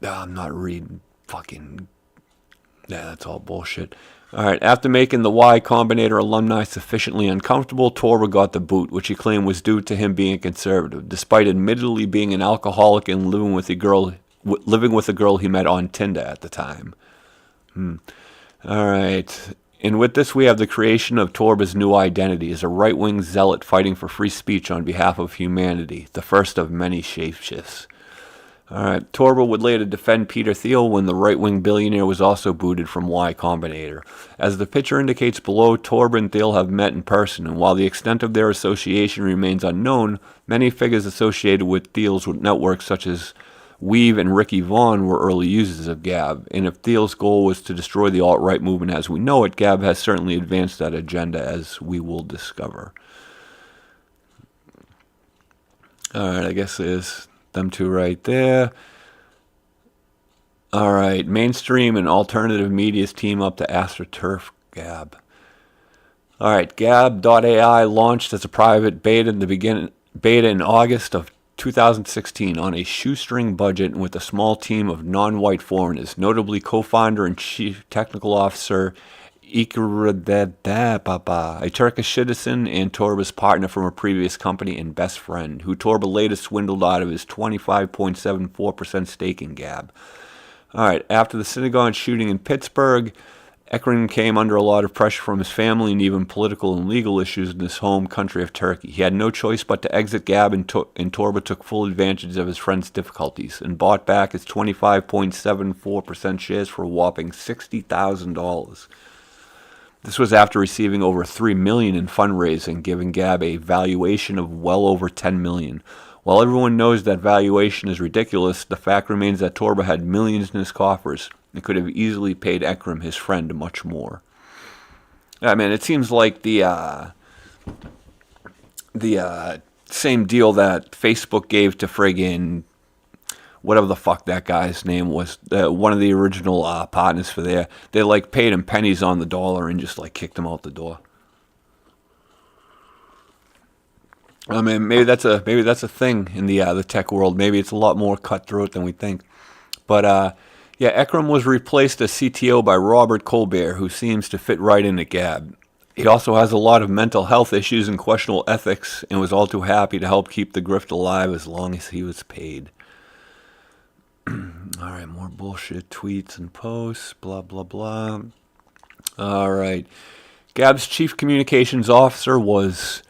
Speaker 1: I'm not reading fucking... Yeah, that's all bullshit. All right, after making the Y Combinator alumni sufficiently uncomfortable, Torba got the boot, which he claimed was due to him being a conservative, despite admittedly being an alcoholic and living with a girl he met on Tinder at the time. All right, and with this we have the creation of Torba's new identity as a right-wing zealot fighting for free speech on behalf of humanity, the first of many shapeshifts. All right. Torba would later defend Peter Thiel when the right-wing billionaire was also booted from Y Combinator. As the picture indicates below, Torba and Thiel have met in person, and while the extent of their association remains unknown, many figures associated with Thiel's networks, such as Weave and Ricky Vaughn, were early users of Gab. And if Thiel's goal was to destroy the alt-right movement as we know it, Gab has certainly advanced that agenda, as we will discover. All right, I guess there's them two right there. All right, mainstream and alternative media's team up to AstroTurf Gab. All right, Gab.ai launched as a private beta in August of 2016 on a shoestring budget and with a small team of non-white foreigners, notably co-founder and chief technical officer Ikradadababa, a Turkish citizen and Torba's partner from a previous company and best friend, who Torba later swindled out of his 25.74% stake in Gab. All right, after the synagogue shooting in Pittsburgh, Ekran came under a lot of pressure from his family and even political and legal issues in his home country of Turkey. He had no choice but to exit Gab, and Torba took full advantage of his friend's difficulties and bought back his 25.74% shares for a whopping $60,000. This was after receiving over $3 million in fundraising, giving Gab a valuation of well over $10 million. While everyone knows that valuation is ridiculous, the fact remains that Torba had millions in his coffers and could have easily paid Ekram, his friend, much more. I mean, it seems like the same deal that Facebook gave to friggin' whatever the fuck that guy's name was, one of the original partners for there. They like paid him pennies on the dollar and just like kicked him out the door. I mean, maybe that's a thing in the tech world. Maybe it's a lot more cutthroat than we think. But yeah, Ekram was replaced as CTO by Robert Colbert, who seems to fit right into Gab. He also has a lot of mental health issues and questionable ethics, and was all too happy to help keep the grift alive as long as he was paid. All right, more bullshit tweets and posts, blah, blah, blah. All right. Gab's chief communications officer was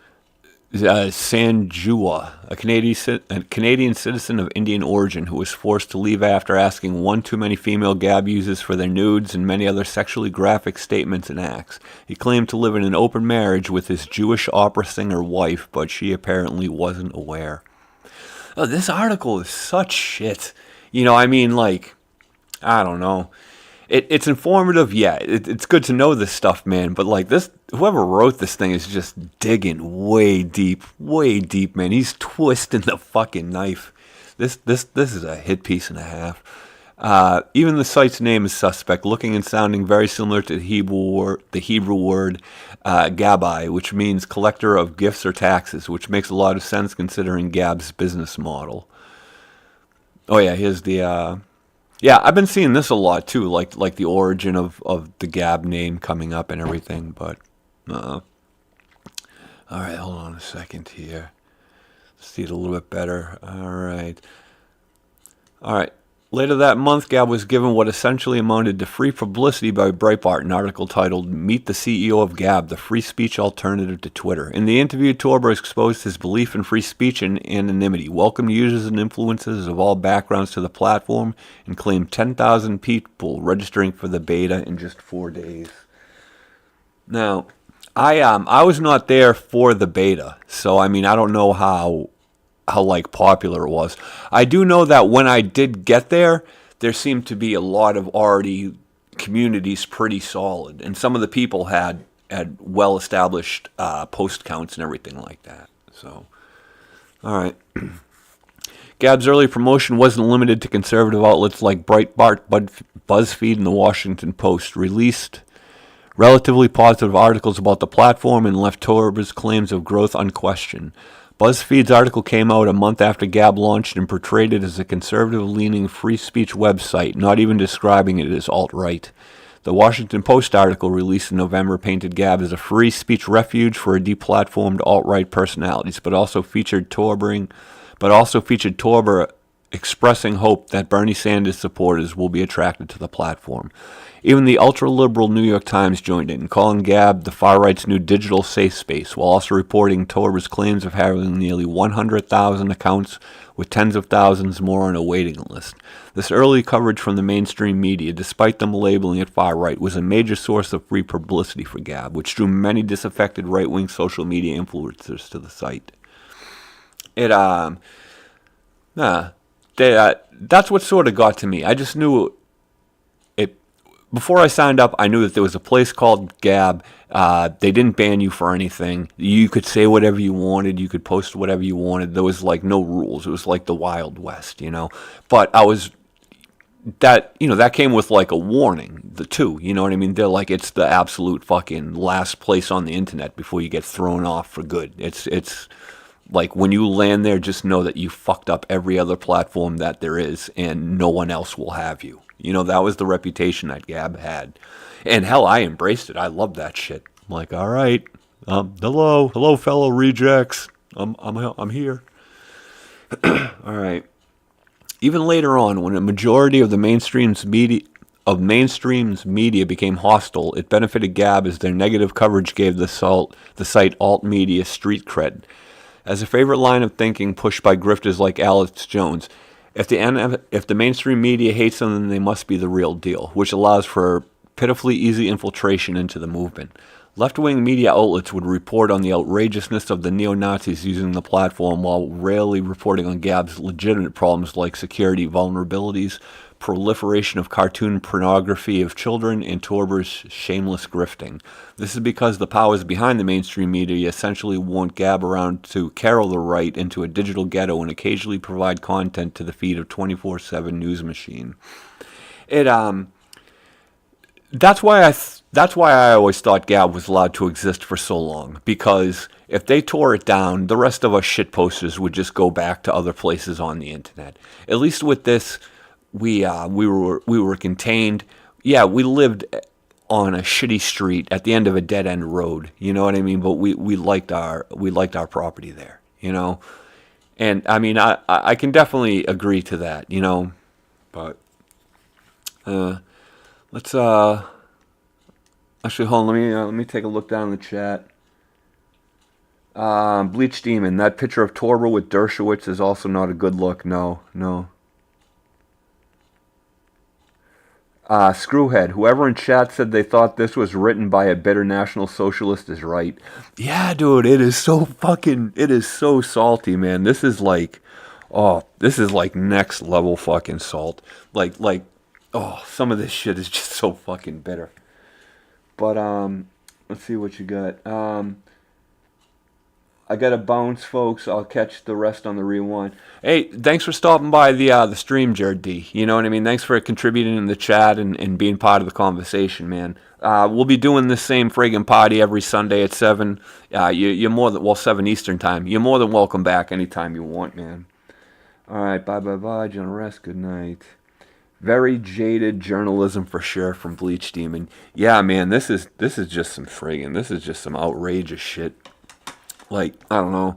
Speaker 1: Sanjua, a Canadian citizen of Indian origin who was forced to leave after asking one too many female Gab users for their nudes and many other sexually graphic statements and acts. He claimed to live in an open marriage with his Jewish opera singer wife, but she apparently wasn't aware. Oh, this article is such shit. You know, I mean, like, I don't know. It's informative, yeah. It's good to know this stuff, man. But like this, whoever wrote this thing is just digging way deep, man. He's twisting the fucking knife. This is a hit piece and a half. Even the site's name is suspect, looking and sounding very similar to the Hebrew word Gabai, which means collector of gifts or taxes, which makes a lot of sense considering Gab's business model. Oh yeah, here's the. Yeah, I've been seeing this a lot too, like the origin of the Gab name coming up and everything. But all right, hold on a second here. See it a little bit better. All right. Later that month, Gab was given what essentially amounted to free publicity by Breitbart, an article titled "Meet the CEO of Gab, the free speech alternative to Twitter." In the interview, Torba exposed his belief in free speech and anonymity, welcomed users and influencers of all backgrounds to the platform, and claimed 10,000 people registering for the beta in just 4 days. Now, I was not there for the beta, so I mean I don't know how like popular it was. I do know that when I did get there seemed to be a lot of already communities pretty solid, and some of the people had well established post counts and everything like that. So, all right. Gab's early promotion wasn't limited to conservative outlets like Breitbart, BuzzFeed, and the Washington Post. Released relatively positive articles about the platform and left Torba's claims of growth unquestioned. BuzzFeed's article came out a month after Gab launched and portrayed it as a conservative-leaning free speech website, not even describing it as alt-right. The Washington Post article released in November painted Gab as a free speech refuge for deplatformed alt-right personalities, but also featured Torba expressing hope that Bernie Sanders supporters will be attracted to the platform. Even the ultra-liberal New York Times joined in, calling Gab the far-right's new digital safe space, while also reporting Torba's claims of having nearly 100,000 accounts with tens of thousands more on a waiting list. This early coverage from the mainstream media, despite them labeling it far-right, was a major source of free publicity for Gab, which drew many disaffected right-wing social media influencers to the site. That's what sort of got to me. I just knew it before I signed up, I knew that there was a place called Gab. They didn't ban you for anything. You could say whatever you wanted. You could post whatever you wanted. There was like no rules. It was like the Wild West, you know. But that came with like a warning, the two, you know what I mean? They're like, it's the absolute fucking last place on the internet before you get thrown off for good. It's like when you land there, just know that you fucked up every other platform that there is, and no one else will have you. You know, that was the reputation that Gab had. And hell, I embraced it. I loved that shit. I'm like, all right, hello, fellow rejects. I'm here. All right. Even later on, when a majority of the mainstream's media became hostile, it benefited Gab as their negative coverage gave the site alt media street cred. As a favorite line of thinking pushed by grifters like Alex Jones, if the mainstream media hates them, then they must be the real deal, which allows for pitifully easy infiltration into the movement. Left-wing media outlets would report on the outrageousness of the neo-Nazis using the platform while rarely reporting on Gab's legitimate problems like security vulnerabilities, proliferation of cartoon pornography of children, and Torber's shameless grifting. This is because the powers behind the mainstream media essentially want Gab around to carol the right into a digital ghetto and occasionally provide content to the feed of 24/7 news machine. That's why I always thought Gab was allowed to exist for so long, because if they tore it down, the rest of us shitposters would just go back to other places on the internet. At least with this, we were contained. Yeah, we lived on a shitty street at the end of a dead end road. You know what I mean? But we liked our property there. You know, and I mean I can definitely agree to that. You know, but let's actually hold on. Let me take a look down in the chat. Bleach Demon. That picture of Torber with Dershowitz is also not a good look. No. Screwhead. Whoever in chat said they thought this was written by a bitter National Socialist is right. Yeah, dude, it is so salty, man. This is like next level fucking salt. Like, some of this shit is just so fucking bitter. But, let's see what you got. I got to bounce, folks. I'll catch the rest on the rewind. Hey, thanks for stopping by the stream, Jared D. You know what I mean? Thanks for contributing in the chat and being part of the conversation, man. We'll be doing this same friggin' party every Sunday at 7. You're more than, 7 Eastern time. You're more than welcome back anytime you want, man. All right, bye, John Rest. Good night. Very jaded journalism for sure from Bleach Demon. Yeah, man, this is just some outrageous shit. Like, I don't know.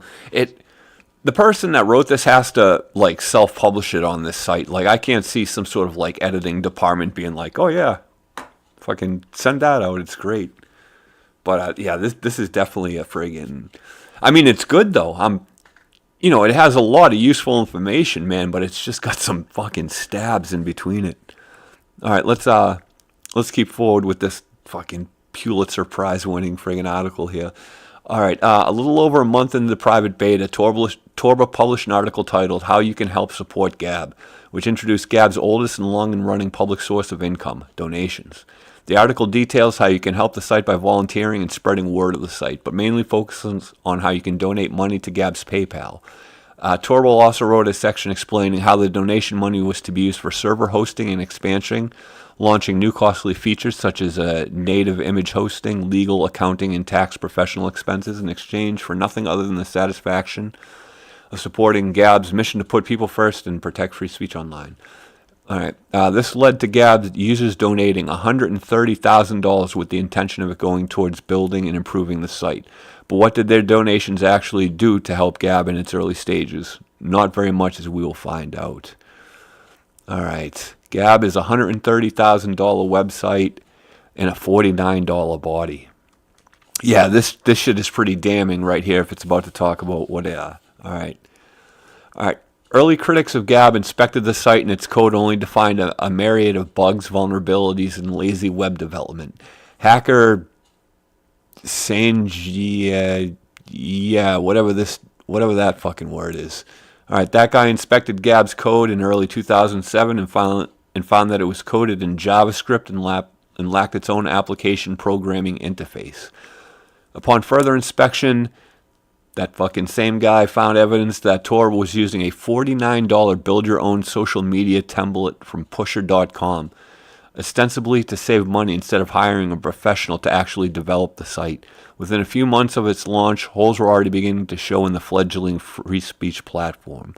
Speaker 1: The person that wrote this has to, like, self-publish it on this site. Like, I can't see some sort of, like, editing department being like, oh, yeah, fucking send that out. It's great. But, yeah, this is definitely a friggin'... I mean, it's good, though. It has a lot of useful information, man, but it's just got some fucking stabs in between it. All right, let's keep forward with this fucking Pulitzer Prize-winning friggin' article here. All right, a little over a month into the private beta, Torba published an article titled How You Can Help Support Gab, which introduced Gab's oldest and long-running public source of income, donations. The article details how you can help the site by volunteering and spreading word of the site, but mainly focuses on how you can donate money to Gab's PayPal. Torba also wrote a section explaining how the donation money was to be used for server hosting and expansion, launching new costly features such as native image hosting, legal, accounting, and tax professional expenses in exchange for nothing other than the satisfaction of supporting Gab's mission to put people first and protect free speech online. All right. This led to Gab's users donating $130,000 with the intention of it going towards building and improving the site. But what did their donations actually do to help Gab in its early stages? Not very much, as we will find out. All right. Gab is a $130,000 website and a $49 body. Yeah, this shit is pretty damning right here if it's about to talk about what... All right. Early critics of Gab inspected the site and its code only to find a myriad of bugs, vulnerabilities, and lazy web development. Hacker Sanjia, whatever that fucking word is. All right, that guy inspected Gab's code in early 2007 and found that it was coded in JavaScript and and lacked its own application programming interface. Upon further inspection, that fucking same guy found evidence that Tor was using a $49 build-your-own social media template from Pusher.com, ostensibly to save money instead of hiring a professional to actually develop the site. Within a few months of its launch, holes were already beginning to show in the fledgling free speech platform.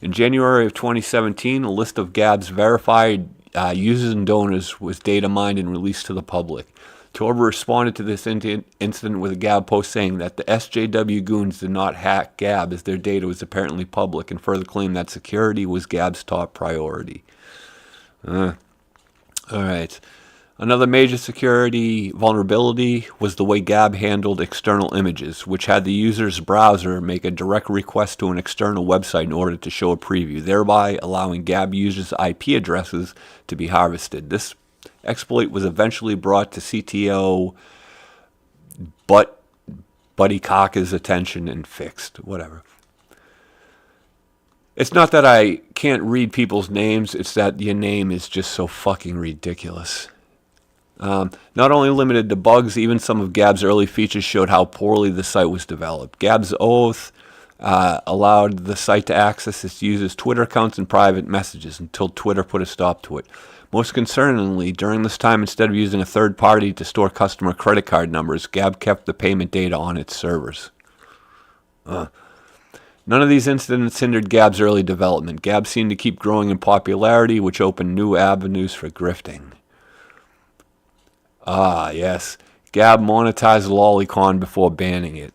Speaker 1: In January of 2017, a list of Gab's verified users and donors was data mined and released to the public. Tor responded to this incident with a Gab post saying that the SJW goons did not hack Gab as their data was apparently public, and further claimed that security was Gab's top priority. All right. Another major security vulnerability was the way Gab handled external images, which had the user's browser make a direct request to an external website in order to show a preview, thereby allowing Gab users' IP addresses to be harvested. This exploit was eventually brought to CTO Buddy Cocker's attention and fixed. Whatever. It's not that I can't read people's names, it's that your name is just so fucking ridiculous. Not only limited to bugs, even some of Gab's early features showed how poorly the site was developed. Gab's oath allowed the site to access its users' Twitter accounts and private messages until Twitter put a stop to it. Most concerningly, during this time, instead of using a third party to store customer credit card numbers, Gab kept the payment data on its servers. None of these incidents hindered Gab's early development. Gab seemed to keep growing in popularity, which opened new avenues for grifting. Ah, yes. Gab monetized Lolicon before banning it.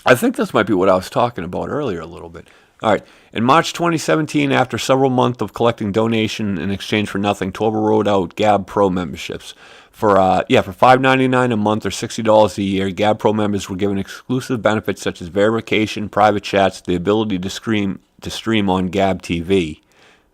Speaker 1: I think this might be what I was talking about earlier a little bit. All right. In March 2017, after several months of collecting donation in exchange for nothing, Tor rolled out Gab Pro memberships. For $5.99 a month or $60 a year, Gab Pro members were given exclusive benefits such as verification, private chats, the ability to stream on Gab TV.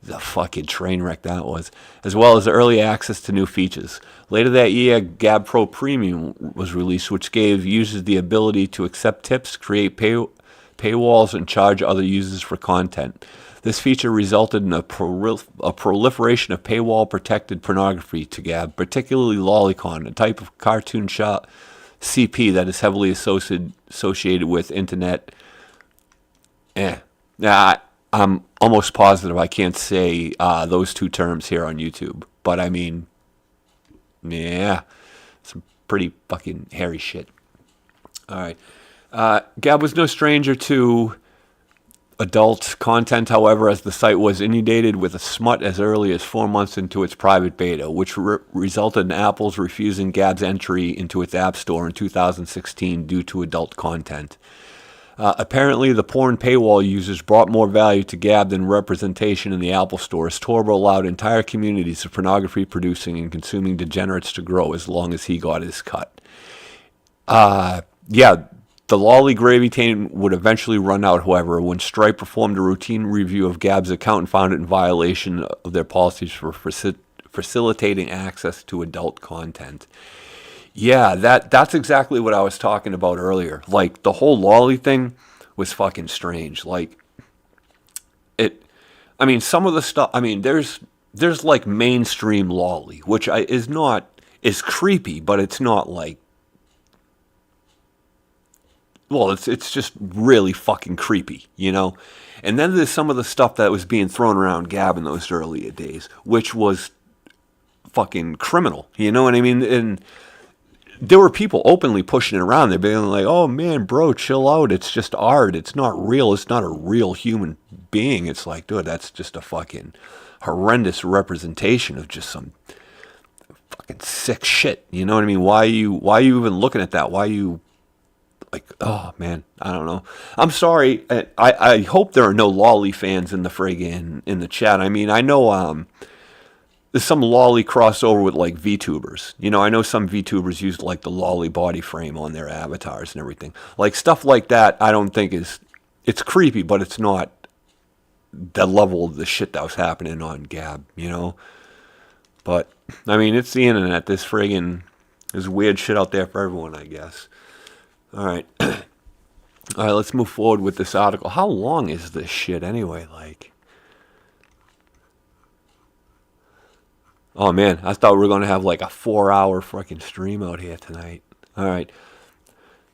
Speaker 1: The fucking train wreck that was, as well as early access to new features. Later that year, Gab Pro Premium was released, which gave users the ability to accept tips, create paywalls, and charge other users for content. This feature resulted in a proliferation of paywall-protected pornography to Gab, particularly Lolicon, a type of cartoon shop CP that is heavily associated with internet. I'm almost positive I can't say those two terms here on YouTube. But I mean, yeah, some pretty fucking hairy shit. All right. Gab was no stranger to adult content, however, as the site was inundated with a smut as early as 4 months into its private beta, which resulted in Apple's refusing Gab's entry into its App Store in 2016 due to adult content. Apparently, the porn paywall users brought more value to Gab than representation in the Apple Store, as Tor allowed entire communities of pornography-producing and consuming degenerates to grow as long as he got his cut. The lolly gravy train would eventually run out, however, when Stripe performed a routine review of Gab's account and found it in violation of their policies for facilitating access to adult content. Yeah, that's exactly what I was talking about earlier. Like, the whole lolly thing was fucking strange. Like, some of the stuff, there's like mainstream lolly, which is creepy, but it's not like, well, it's just really fucking creepy, you know? And then there's some of the stuff that was being thrown around Gab in those earlier days, which was fucking criminal, you know what I mean? And there were people openly pushing it around. They're being like, oh man, bro, chill out. It's just art. It's not real. It's not a real human being. It's like, dude, that's just a fucking horrendous representation of just some fucking sick shit. You know what I mean? Why are you even looking at that? Why are you like, oh man, I don't know. I'm sorry. I hope there are no lolly fans in the chat. I mean, I know, there's some lolly crossover with like VTubers. You know, I know some VTubers used like the lolly body frame on their avatars and everything. Like stuff like that, I don't think it's creepy, but it's not the level of the shit that was happening on Gab, you know? But, I mean, it's the internet. There's weird shit out there for everyone, I guess. All right. All right, let's move forward with this article. How long is this shit anyway? Like, Oh man, I thought we were gonna have like a 4-hour fucking stream out here tonight. All right.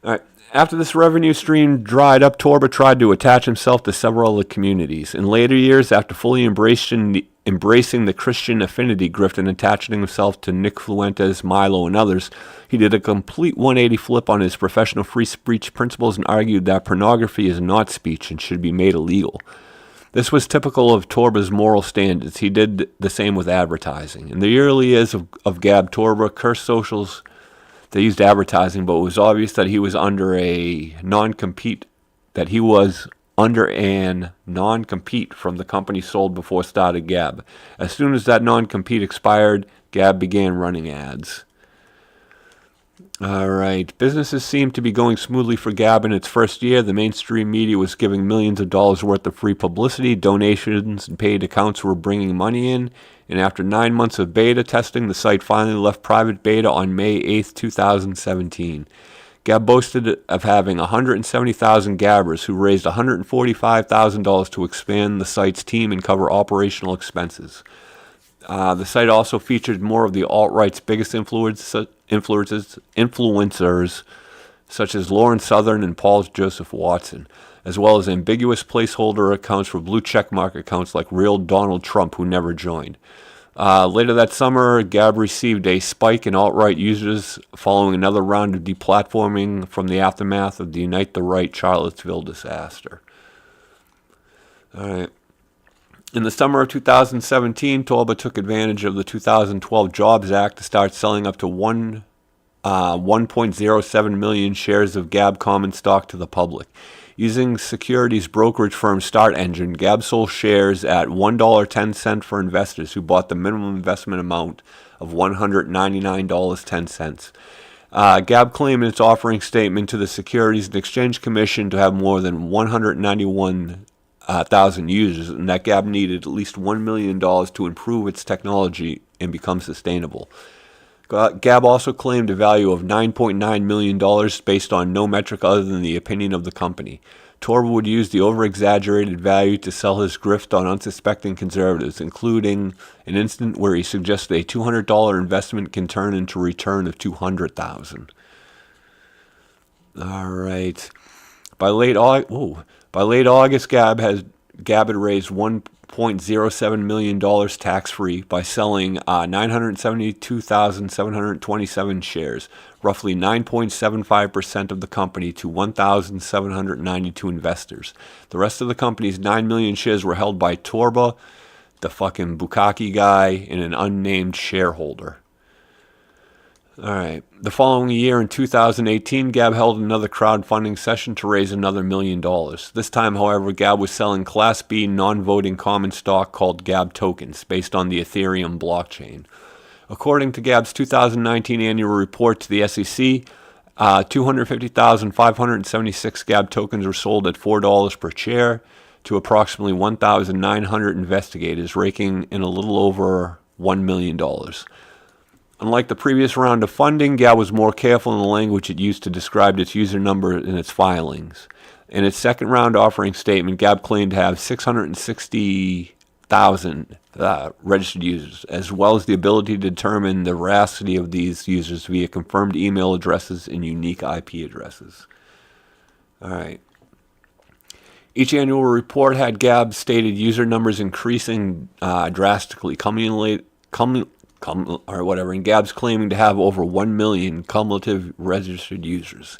Speaker 1: All right. After this revenue stream dried up, Torba tried to attach himself to several other communities. In later years, after fully embracing the Christian affinity grift and attaching himself to Nick Fuentes, Milo, and others, he did a complete 180 flip on his professional free speech principles and argued that pornography is not speech and should be made illegal. This was typical of Torba's moral standards. He did the same with advertising. In the early years of Gab, Torba cursed socials that used advertising, but it was obvious that he was under a non-compete, that he was under an non-compete from the company sold before started Gab. As soon as that non-compete expired, Gab began running ads. All right. Businesses seemed to be going smoothly for Gab in its first year. The mainstream media was giving millions of dollars worth of free publicity. Donations and paid accounts were bringing money in. And after 9 months of beta testing, the site finally left private beta on May 8th, 2017. Gab boasted of having 170,000 Gabbers who raised $145,000 to expand the site's team and cover operational expenses. The site also featured more of the alt-right's biggest influencers, such as Lauren Southern and Paul Joseph Watson, as well as ambiguous placeholder accounts for blue checkmark accounts like real Donald Trump, who never joined. Later that summer, Gab received a spike in alt-right users following another round of deplatforming from the aftermath of the Unite the Right Charlottesville disaster. All right. In the summer of 2017, Torba took advantage of the 2012 Jobs Act to start selling up to 1.07 million shares of Gab common stock to the public. Using securities brokerage firm Start Engine, Gab sold shares at $1.10 for investors who bought the minimum investment amount of $199.10. Gab claimed in its offering statement to the Securities and Exchange Commission to have more than 191,000 users, and that Gab needed at least $1 million to improve its technology and become sustainable. Gab also claimed a value of $9.9 million based on no metric other than the opinion of the company. Torba would use the over-exaggerated value to sell his grift on unsuspecting conservatives, including an incident where he suggested a $200 investment can turn into a return of $200,000. All right. By late August, Gab had raised $1.07 million tax-free by selling 972,727 shares, roughly 9.75% of the company, to 1,792 investors. The rest of the company's 9 million shares were held by Torba, the fucking Bukaki guy, and an unnamed shareholder. All right. The following year, in 2018, Gab held another crowdfunding session to raise another $1 million. This time, however, Gab was selling Class B non-voting common stock called Gab tokens, based on the Ethereum blockchain. According to Gab's 2019 annual report to the SEC, 250,576 Gab tokens were sold at $4 per share to approximately 1,900 investigators, raking in a little over $1 million. Unlike the previous round of funding, Gab was more careful in the language it used to describe its user number in its filings. In its second round offering statement, Gab claimed to have 660,000 registered users, as well as the ability to determine the veracity of these users via confirmed email addresses and unique IP addresses. All right. Each annual report had Gab's stated user numbers increasing drastically, and Gab's claiming to have over 1 million cumulative registered users.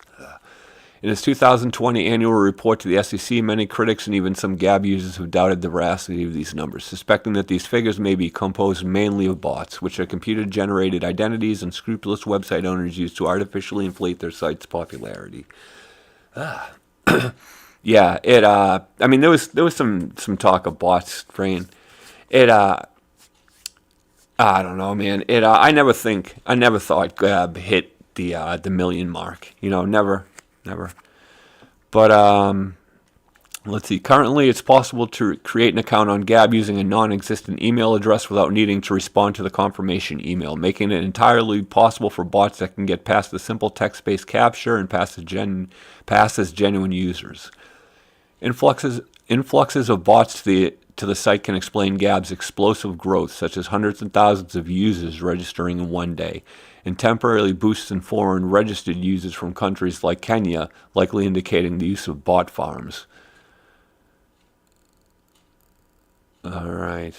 Speaker 1: In his 2020 annual report to the SEC, many critics and even some Gab users have doubted the veracity of these numbers, suspecting that these figures may be composed mainly of bots, which are computer-generated identities unscrupulous website owners use to artificially inflate their site's popularity. Yeah, I mean, there was some talk of bots, Frain. I don't know, man. I never thought Gab hit the million mark. Never. But let's see. Currently, it's possible to create an account on Gab using a non-existent email address without needing to respond to the confirmation email, making it entirely possible for bots that can get past the simple text-based capture and pass as genuine users. Influxes of bots to to the site can explain Gab's explosive growth, such as hundreds and thousands of users registering in one day, and temporarily boosts in foreign registered users from countries like Kenya, likely indicating the use of bot farms. All right.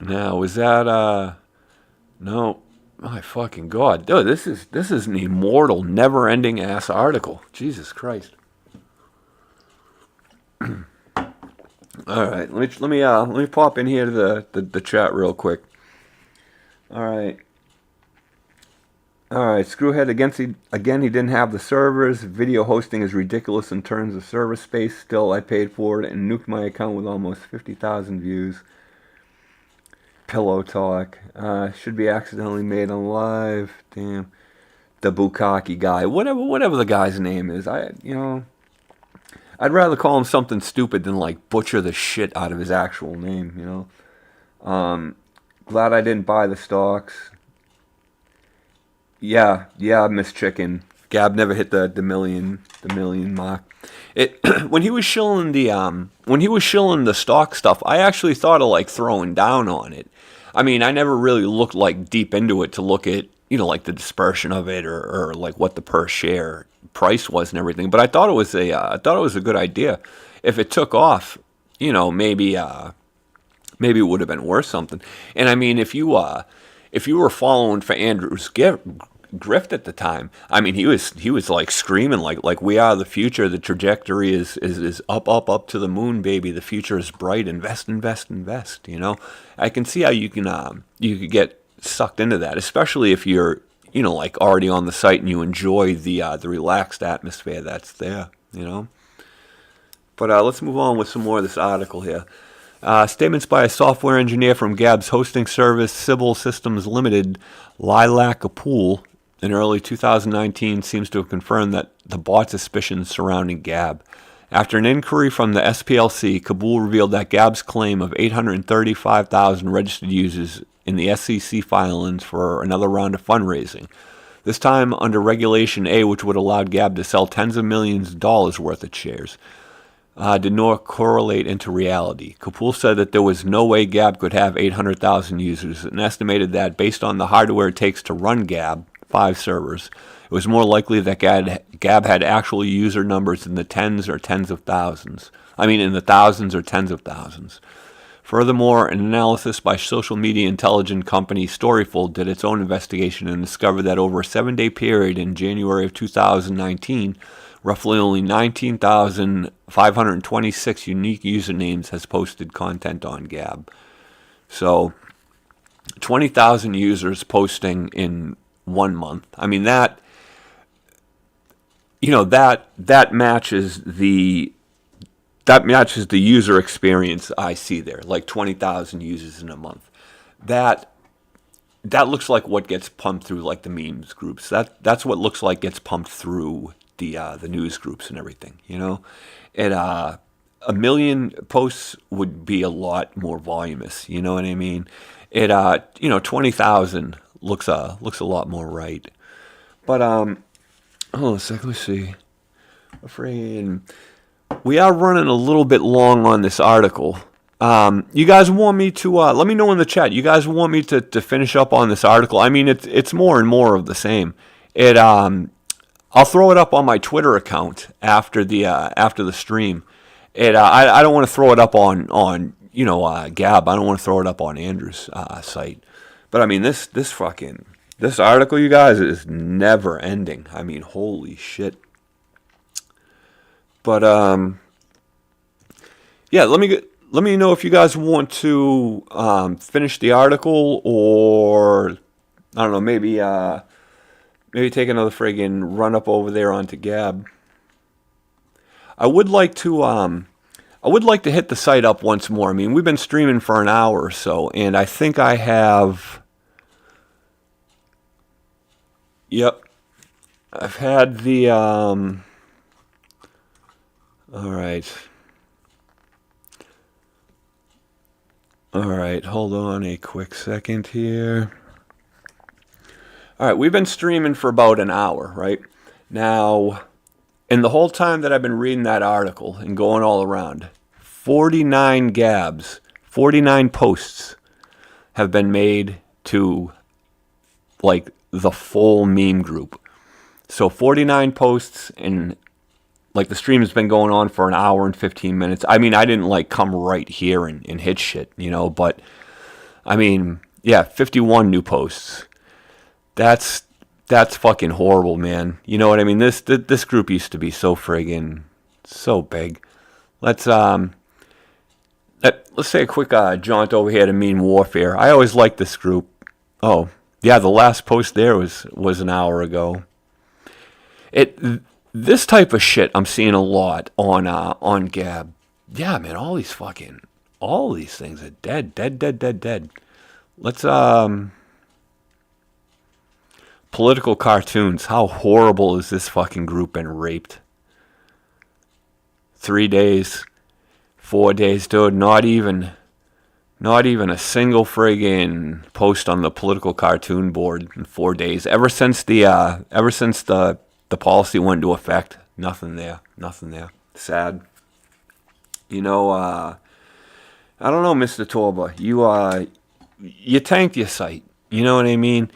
Speaker 1: Now, is that no? My fucking God, dude, this is an immortal, never-ending ass article. Jesus Christ. All right, let me pop in here to the chat real quick. All right. Screwhead again. He didn't have the servers. Video hosting is ridiculous in terms of server space. Still, I paid for it and nuked my account with almost 50,000 views. Pillow talk. Should be accidentally made on live. Damn. The Bukaki guy. Whatever the guy's name is. I'd rather call him something stupid than like butcher the shit out of his actual name, Glad I didn't buy the stocks. Yeah, Miss Chicken. Gab never hit the million mark. When he was shilling the stock stuff, I actually thought of like throwing down on it. I mean, I never really looked like deep into it to look at, like the dispersion of it or like what the per share price was and everything. But I thought it was a good idea. If it took off, maybe it would have been worth something. And I mean, if you were following for Andrew's grift at the time, I mean, he was like screaming like we are the future. The trajectory is up to the moon, baby. The future is bright. Invest. I can see how you could get sucked into that, especially if you're like already on the site and you enjoy the relaxed atmosphere that's there. But let's move on with some more of this article here. Statements by a software engineer from Gab's hosting service, Sybil Systems Limited, Lilac Kapoor, in early 2019 seems to have confirmed that the bot suspicions surrounding Gab. After an inquiry from the SPLC, Kabul revealed that Gab's claim of 835,000 registered users in the SEC filings for another round of fundraising, this time under Regulation A, which would allow Gab to sell tens of millions of dollars worth of shares, did not correlate into reality. Kapoor said that there was no way Gab could have 800,000 users and estimated that based on the hardware it takes to run Gab, 5 servers, it was more likely that Gab had actual user numbers in the tens or tens of thousands. I mean, in the thousands or tens of thousands. Furthermore, an analysis by social media intelligence company Storyful did its own investigation and discovered that over a 7-day period in January of 2019, roughly only 19,526 unique usernames has posted content on Gab. So, 20,000 users posting in 1 month. I mean, that matches the user experience I see there, like 20,000 users in a month. That looks like what gets pumped through like the memes groups. That's what looks like gets pumped through the news groups and everything. And 1 million posts would be a lot more voluminous. You know what I mean? 20,000 looks a lot more right. But hold on a second. Let's see. We are running a little bit long on this article. You guys want me to let me know in the chat. You guys want me to finish up on this article? I mean, it's more and more of the same. I'll throw it up on my Twitter account after the stream. I don't want to throw it up on Gab. I don't want to throw it up on Andrew's site. But I mean, this article, you guys, is never ending. I mean, holy shit. But yeah, let me know if you guys want to finish the article, or I don't know, maybe take another friggin' run up over there onto Gab. I would like to hit the site up once more. I mean, we've been streaming for an hour or so, and I think I have. Yep, I've had the. All right, hold on a quick second here. All right, we've been streaming for about an hour, right? Now, And the whole time that I've been reading that article and going all around, 49 gabs, 49 posts have been made to like the full meme group. So 49 posts, and like the stream has been going on for an hour and 15 minutes. I mean, I didn't like come right here and hit shit, but I mean, yeah, 51 new posts. That's fucking horrible, man. You know what I mean? This group used to be so friggin' so big. Let's say a quick jaunt over here to Mean Warfare. I always liked this group. Oh, yeah, the last post there was an hour ago. This type of shit I'm seeing a lot on Gab. Yeah, man, all these things are dead. Let's political cartoons. How horrible is this fucking group been raped? 3 days, 4 days, dude. Not even a single friggin' post on the political cartoon board in 4 days. Ever since the policy went into effect, nothing there. Sad. I don't know, Mr. Torba. You tanked your site. You know what I mean?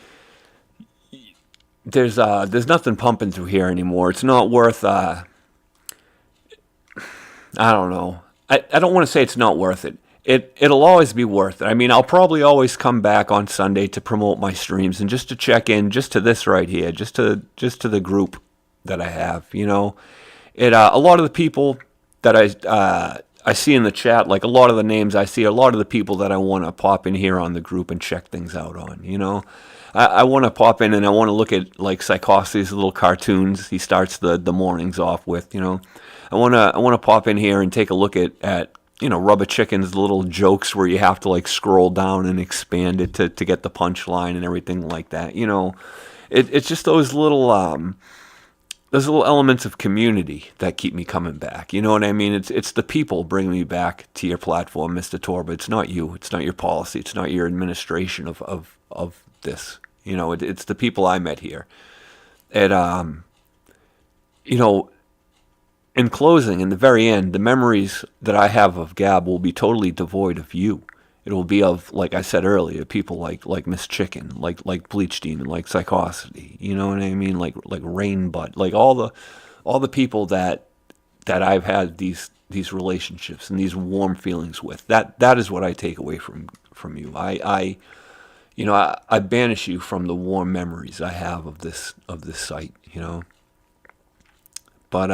Speaker 1: There's nothing pumping through here anymore. It's not worth. I don't know. I don't want to say it's not worth it. It'll always be worth it. I mean, I'll probably always come back on Sunday to promote my streams and just to check in, just to this right here, just to the group that I have. A lot of the people that I see in the chat, like a lot of the names I see, a lot of the people that I want to pop in here on the group and check things out on. I want to pop in and I want to look at like Psychosis' little cartoons he starts the mornings off with. I want to pop in here and take a look at Rubber Chicken's little jokes where you have to like scroll down and expand it to get the punchline and everything like that. It's just those little elements of community that keep me coming back. You know what I mean? It's the people bringing me back to your platform, Mr. Torba. It's not you. It's not your policy. It's not your administration of this. It's the people I met here. And in closing, in the very end, the memories that I have of Gab will be totally devoid of you. It will be of, like I said earlier, people like Miss Chicken, like Bleach Demon, like Psychosity. You know what I mean? Like Rainbutt, like all the people that I've had these relationships and these warm feelings with. That is what I take away from you. I banish you from the warm memories I have of this site. But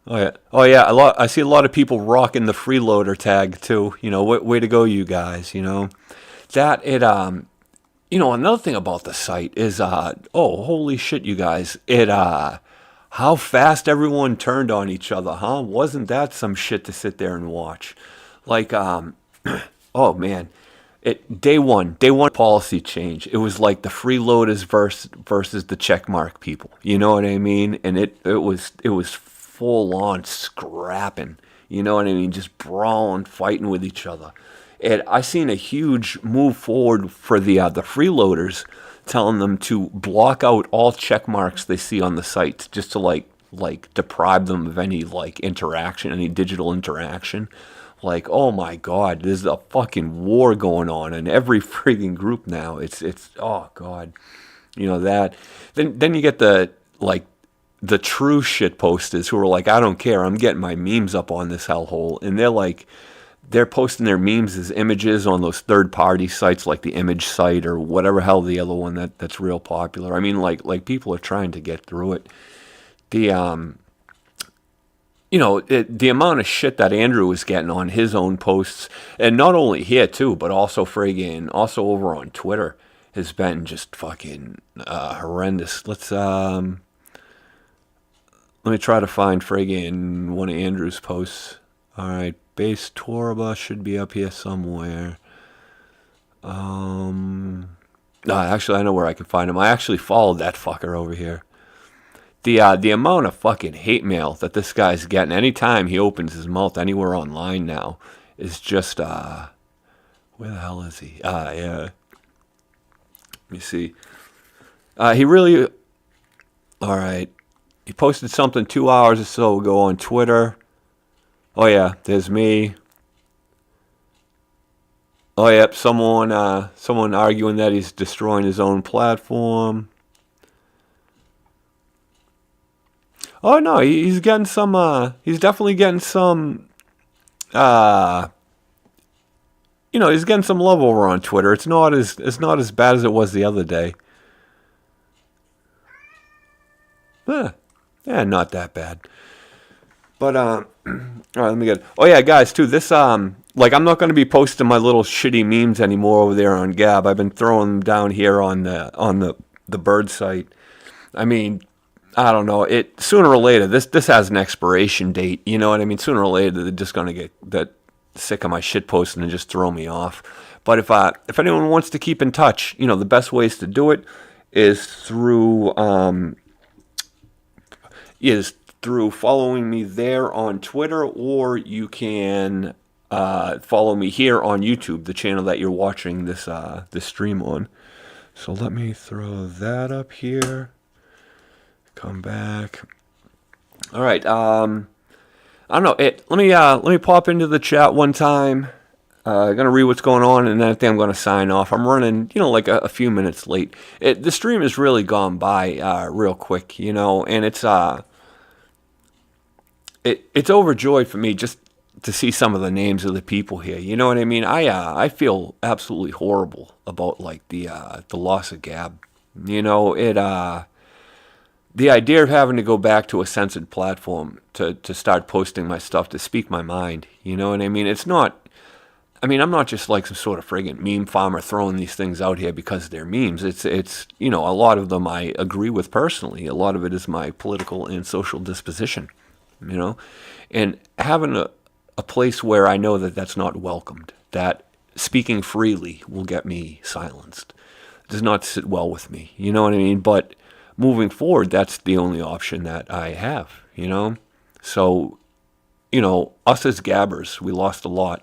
Speaker 1: Oh yeah. I see a lot of people rocking the freeloader tag too. Way to go, you guys. Another thing about the site is holy shit, you guys. How fast everyone turned on each other, huh? Wasn't that some shit to sit there and watch? Like oh man. Day one policy change. It was like the freeloaders versus the checkmark people. You know what I mean? And it was full on scrapping. You know what I mean? Just brawling, fighting with each other. And I seen a huge move forward for the freeloaders, telling them to block out all check marks they see on the site, just to like deprive them of any like interaction, any digital interaction. Like, oh my God, there's a fucking war going on in every frigging group now. It's oh God, that. Then you get the the true shit posters who are like, I don't care, I'm getting my memes up on this hellhole, and they're posting their memes as images on those third-party sites like the Image site or whatever hell the other one that's real popular. I mean, like people are trying to get through it. The the amount of shit that Andrew was getting on his own posts, and not only here too, but also over on Twitter, has been just fucking horrendous. Let me try to find friggin' one of Andrew's posts. All right, Base Torba should be up here somewhere. Actually, I know where I can find him. I actually followed that fucker over here. The amount of fucking hate mail that this guy's getting anytime he opens his mouth anywhere online now is just where the hell is he? Yeah. Let me see. He really. All right. He posted something 2 hours or so ago on Twitter. Oh yeah, there's me. Oh yep, someone arguing that he's destroying his own platform. Oh no, he's getting some. He's definitely getting some. Uh, he's getting some love over on Twitter. It's not as bad as it was the other day. Eh, yeah, not that bad. But all right, let me get. Oh yeah, guys, too. This like I'm not going to be posting my little shitty memes anymore over there on Gab. I've been throwing them down here on the bird site. I mean, I don't know. It sooner or later this has an expiration date. You know what I mean? Sooner or later they're just going to get that sick of my shit posting and just throw me off. But if anyone wants to keep in touch, the best ways to do it is through following me there on Twitter, or you can follow me here on YouTube, the channel that you're watching this stream on. So let me throw that up here. Come back. All right. I don't know. Let me pop into the chat one time. Gonna read what's going on, and then I think I'm gonna sign off. I'm running, like a few minutes late. The stream has really gone by real quick, and it's overjoyed for me just to see some of the names of the people here. You know what I mean? I feel absolutely horrible about like the loss of Gab. The idea of having to go back to a censored platform to start posting my stuff, to speak my mind. You know what I mean? It's not. I mean, I'm not just like some sort of friggin' meme farmer throwing these things out here because they're memes. It's a lot of them I agree with personally. A lot of it is my political and social disposition. And having a place where I know that that's not welcomed, that speaking freely will get me silenced, does not sit well with me. You know what I mean? But moving forward, that's the only option that I have. So, us as gabbers, we lost a lot,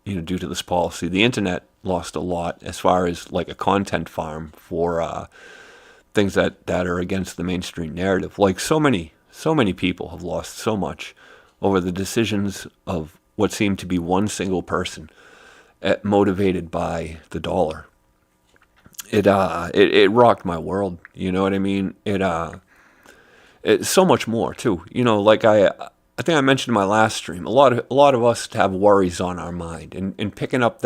Speaker 1: due to this policy. The internet lost a lot as far as like a content farm for things that are against the mainstream narrative. Like so many people have lost so much over the decisions of what seemed to be one single person, motivated by the dollar. It rocked my world. You know what I mean? It's so much more too. Like I think I mentioned in my last stream, a lot of us have worries on our mind, and picking up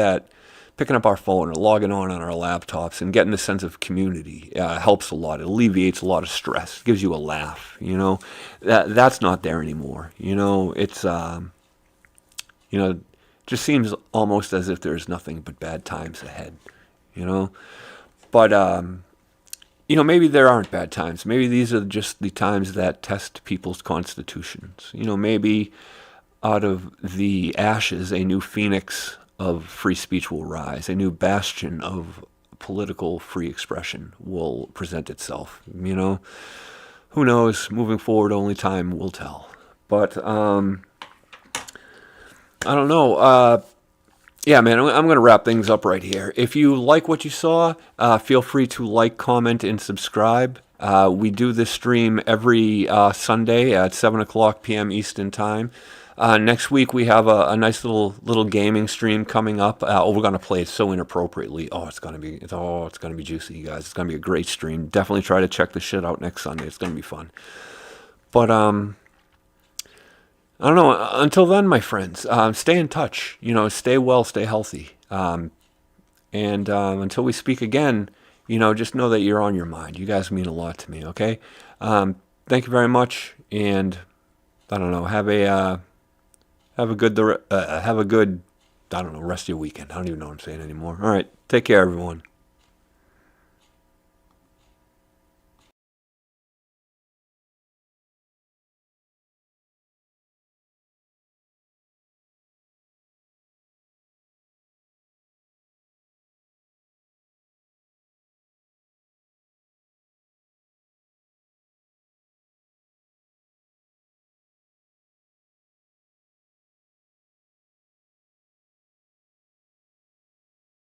Speaker 1: our phone or logging on our laptops and getting a sense of community helps a lot. It alleviates a lot of stress. It gives you a laugh. That's not there anymore. It's just seems almost as if there's nothing but bad times ahead. But maybe there aren't bad times. Maybe these are just the times that test people's constitutions. Maybe out of the ashes, a new phoenix of free speech will rise. A new bastion of political free expression will present itself. Who knows? Moving forward, only time will tell. But I don't know. Yeah, man, I'm going to wrap things up right here. If you like what you saw, feel free to like, comment, and subscribe. We do this stream every Sunday at 7 o'clock p.m. Eastern Time. Next week we have a nice little gaming stream coming up. We're going to play it so inappropriately. It's going to be juicy, you guys. It's going to be a great stream. Definitely try to check the shit out next Sunday. It's going to be fun. But I don't know. Until then, my friends, stay in touch. Stay well, stay healthy. And until we speak again, just know that you're on your mind. You guys mean a lot to me. Okay. Thank you very much, and I don't know. Have a good I don't know, rest of your weekend. I don't even know what I'm saying anymore. All right. Take care, everyone.